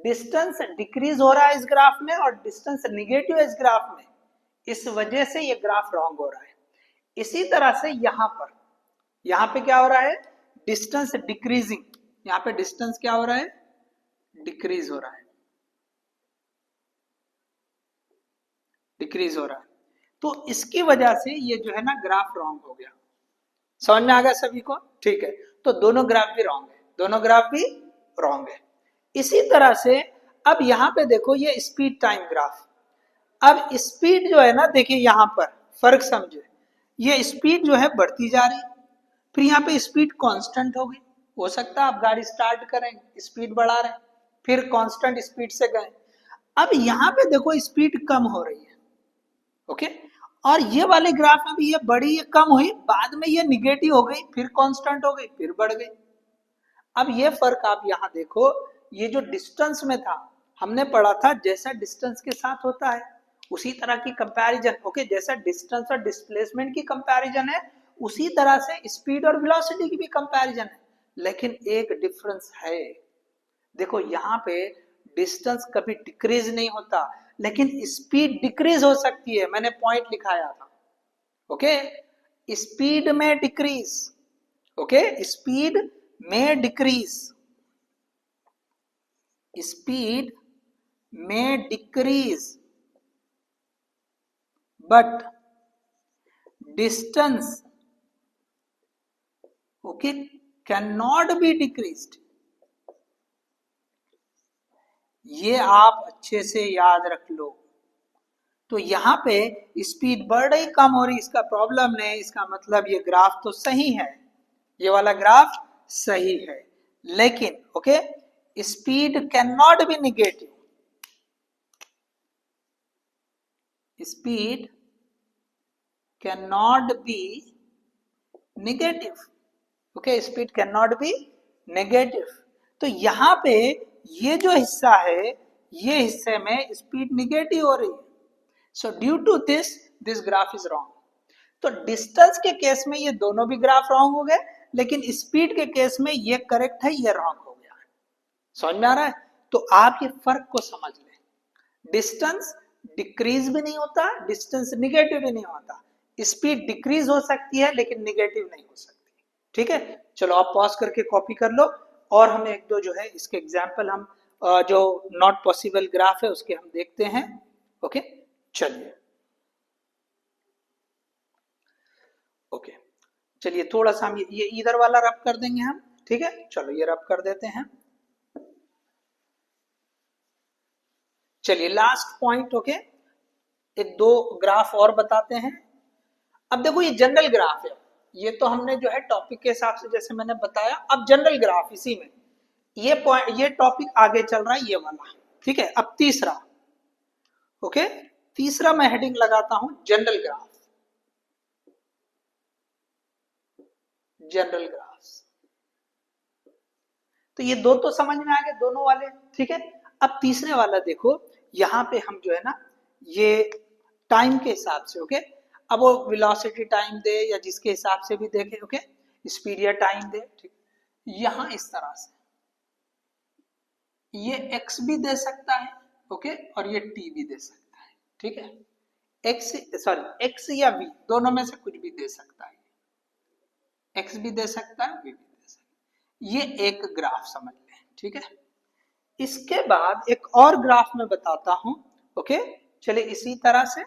डिस्टेंस डिक्रीज हो रहा है इस ग्राफ में और डिस्टेंस निगेटिव है इस ग्राफ में, इस वजह से ये ग्राफ रॉन्ग हो रहा है। इसी तरह से यहाँ पे क्या हो रहा है, डिस्टेंस डिक्रीजिंग, यहाँ पे डिस्टेंस क्या हो रहा है, डिक्रीज हो रहा है, डिक्रीज हो रहा है, तो इसकी वजह से ये जो है ना ग्राफ रॉन्ग हो गया। समझ में आ गया सभी को? ठीक है, तो दोनों ग्राफ भी रॉन्ग है, दोनों ग्राफ भी रॉन्ग है। इसी तरह से अब यहाँ पे देखो ये स्पीड टाइम ग्राफ, अब स्पीड जो है ना, देखिए यहाँ पर फर्क समझे, ये स्पीड जो है बढ़ती जा रही, फिर यहाँ पे स्पीड कांस्टेंट हो गई, हो सकता है आप गाड़ी स्टार्ट करें स्पीड बढ़ा रहे, फिर कांस्टेंट स्पीड से गए, अब यहाँ पे देखो स्पीड कम हो रही है। ओके, और ये वाले ग्राफ में भी ये बढ़ी, ये कम हुई, बाद में ये निगेटिव हो गई, फिर कांस्टेंट हो गई, फिर बढ़ गई। अब ये फर्क आप यहाँ देखो, ये जो डिस्टेंस में था, हमने पढ़ा था जैसा डिस्टेंस के साथ होता है उसी तरह की कंपैरिजन। ओके, जैसा डिस्टेंस और डिस्प्लेसमेंट की कंपैरिजन है उसी तरह से स्पीड और वेलोसिटी की भी कंपैरिजन है, लेकिन एक डिफरेंस है, देखो यहाँ पे डिस्टेंस कभी डिक्रीज नहीं होता, लेकिन स्पीड डिक्रीज हो सकती है, मैंने पॉइंट लिखाया था। ओके, स्पीड में डिक्रीज, ओके, स्पीड में डिक्रीज, स्पीड में decrease, but distance, okay, can not be decreased. ये आप अच्छे से याद रख लो। तो यहाँ पे स्पीड बढ़ रही कम हो रही, इसका प्रॉब्लम नहीं, इसका मतलब ये ग्राफ तो सही है, ये वाला ग्राफ सही है, लेकिन okay speed can not be negative, speed can not be negative. Okay, speed can not be negative, तो यहाँ पे ये जो हिस्सा है ये हिस्से में स्पीड निगेटिव हो रही है, so due to this graph is wrong. तो डिस्टेंस के केस में ये दोनों भी ग्राफ रॉन्ग हो गए, लेकिन स्पीड के केस में ये करेक्ट है, ये रॉन्ग हो गया। समझ में आ रहा है? तो आप ये फर्क को समझ लें, डिस्टेंस डिक्रीज भी नहीं होता, डिस्टेंस निगेटिव भी नहीं होता, स्पीड डिक्रीज हो सकती है लेकिन निगेटिव नहीं हो सकती। ठीक है, चलो आप पॉज करके कॉपी कर लो, और हम एक दो जो है इसके एग्जाम्पल हम जो नॉट पॉसिबल ग्राफ है उसके हम देखते हैं। ओके, चलिए ओके चलिए थोड़ा सा हम ये इधर वाला रब कर देंगे हम। ठीक है, चलो ये रब कर देते हैं। चलिए लास्ट पॉइंट, ओके, एक दो ग्राफ और बताते हैं। अब देखो ये जनरल ग्राफ है, ये तो हमने जो है टॉपिक के हिसाब से जैसे मैंने बताया, अब जनरल ग्राफ इसी में ये पॉइंट, ये टॉपिक आगे चल रहा है ये वाला। ठीक है, अब तीसरा, ओके, तीसरा मैं हेडिंग लगाता हूं जनरल ग्राफ, जनरल ग्राफ्स। तो ये दो तो समझ में आ गए दोनों वाले। ठीक है, अब तीसरे वाला देखो, यहां पे हम जो है ना ये टाइम के हिसाब से, ओके, अब वो वेलोसिटी टाइम दे या जिसके हिसाब से भी देखे, ओके, स्पीड या टाइम दे, ठीक, यहां इस तरह से ये x भी दे सकता है, ओके, और ये t भी दे सकता है। ठीक है, x या v दोनों में से कुछ भी दे सकता है, x भी दे सकता है, v भी दे सकता है। ये एक ग्राफ समझ लें। ठीक है, इसके बाद एक और ग्राफ में बताता हूं। ओके, चलिए इसी तरह से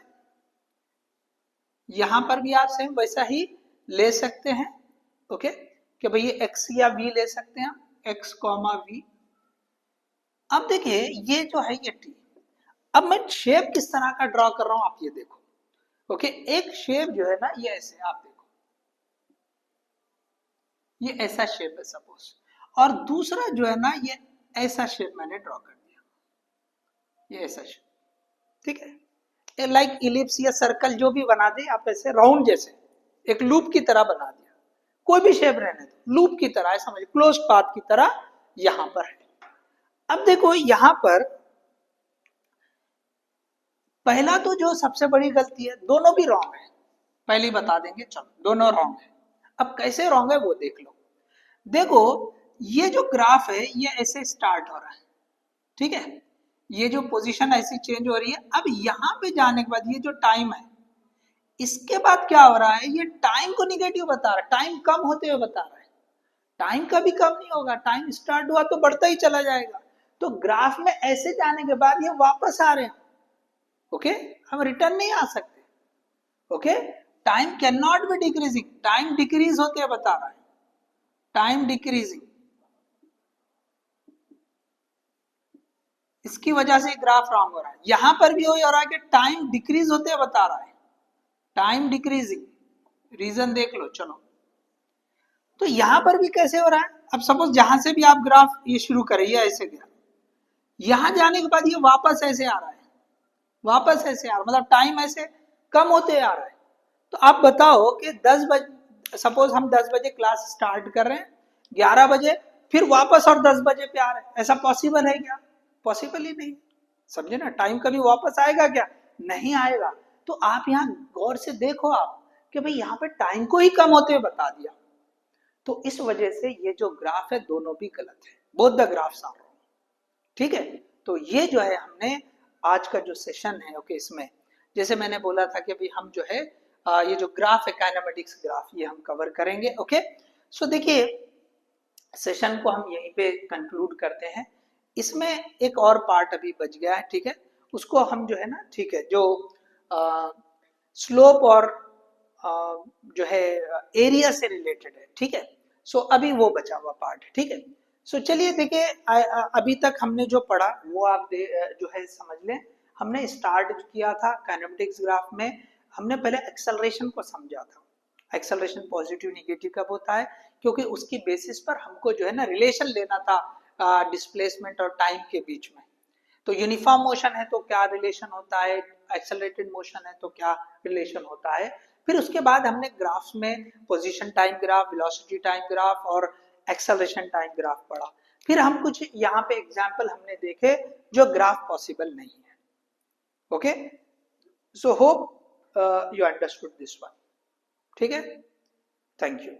यहां पर भी आप सेम वैसा ही ले सकते हैं। ओके, कि भाई ये x या v ले सकते हैं, x, v, अब देखिए ये जो है ये टी, अब मैं शेप किस तरह का ड्रॉ कर रहा हूं आप ये देखो। ओके, एक शेप जो है ना ये ऐसे आप देखो, ये ऐसा शेप है सपोज, और दूसरा जो है ना ये ऐसा शेप मैंने ड्रॉ कर दिया, ये ऐसा शेप, ठीक है, लाइक इलिप्स या सर्कल जो भी बना दे आप, ऐसे राउंड जैसे एक लूप की तरह बना दिया, कोई भी शेप रहने दो, लूप की तरह है, समझ, क्लोज पाथ की तरह यहां पर है। अब देखो यहां पर पहला तो जो सबसे बड़ी गलती है, दोनों भी रॉन्ग है, पहले ही बता देंगे, चलो दोनों रॉन्ग है। अब कैसे रॉन्ग है वो देख लो। देखो ये जो ग्राफ है ये ऐसे स्टार्ट हो रहा है, ठीक है, ये जो पोजीशन ऐसी चेंज हो रही है, अब यहां पे जाने के बाद ये जो टाइम है, इसके बाद क्या हो रहा है, ये टाइम को निगेटिव बता रहा है, टाइम कम होते हुए बता रहा है। टाइम कभी कम नहीं होगा, टाइम स्टार्ट हुआ तो बढ़ता ही चला जाएगा। तो ग्राफ में ऐसे जाने के बाद ये वापस आ रहे हैं, ओके, हम रिटर्न नहीं आ सकते, okay, time can not be decreasing, time decrease होते हुए बता रहा है, टाइम डिक्रीजिंग, इसकी वजह से ग्राफ रॉन्ग हो रहा है। यहां पर भी वही हो रहा है कि टाइम डिक्रीज होते हुए बता रहा है, टाइम डिक्रीजिंग, रीजन देख लो। चलो तो यहां पर भी कैसे हो रहा है, अब सपोज जहां से भी आप ग्राफ ये शुरू करिए ऐसे गया, यहां जाने के बाद ये वापस ऐसे आ रहा है, वापस ऐसे आ रहा है, मतलब टाइम ऐसे कम होते आ रहा है। तो आप बताओ कि 10 बजे, सपोज हम 10 बजे क्लास स्टार्ट कर रहे हैं, 11 बजे फिर वापस और 10 बजे पे आ रहे हैं, ऐसा पॉसिबल है क्या? पॉसिबल ही नहीं, समझे ना, टाइम कभी वापस आएगा क्या? नहीं आएगा। तो आप यहाँ गौर से देखो आप कि भाई यहाँ पे टाइम को ही कम होते हुए बता दिया, तो इस वजह से ये जो ग्राफ है दोनों भी गलत है, both the graphs are wrong, ठीक है। तो ये जो है हमने आज का जो सेशन है, ओके, इसमें जैसे मैंने बोला था कि भाई हम जो है ये जो ग्राफ है काइनेमेटिक्स ग्राफ, ये हम कवर करेंगे, ओके। सो देखिए सेशन को हम यहीं पे कंक्लूड करते हैं, इसमें एक और पार्ट अभी बच गया है, ठीक है, उसको हम जो है ना, ठीक है, जो स्लोप और जो है एरिया से रिलेटेड है, ठीक है। सो अभी वो बचा हुआ पार्ट है, ठीक है। सो चलिए देखिए अभी तक हमने जो पढ़ा वो आप जो है समझ लें। हमने स्टार्ट किया था काइनेमेटिक्स ग्राफ में, हमने पहले एक्सेलरेशन को समझा था, एक्सेलरेशन पॉजिटिव निगेटिव कब होता है, क्योंकि उसकी बेसिस पर हमको जो है ना रिलेशन लेना था डिस्प्लेसमेंट और टाइम के बीच में। तो यूनिफॉर्म मोशन है तो क्या रिलेशन होता है, एक्सेलरेटेड मोशन है तो क्या रिलेशन होता है। फिर उसके बाद हमने ग्राफ्स में position time graph, velocity time graph और एक्सेलरेशन टाइम ग्राफ पढ़ा। फिर हम कुछ यहाँ पे एग्जाम्पल हमने देखे जो ग्राफ पॉसिबल नहीं है, okay. So hope you understood this one, ठीक है, थैंक यू।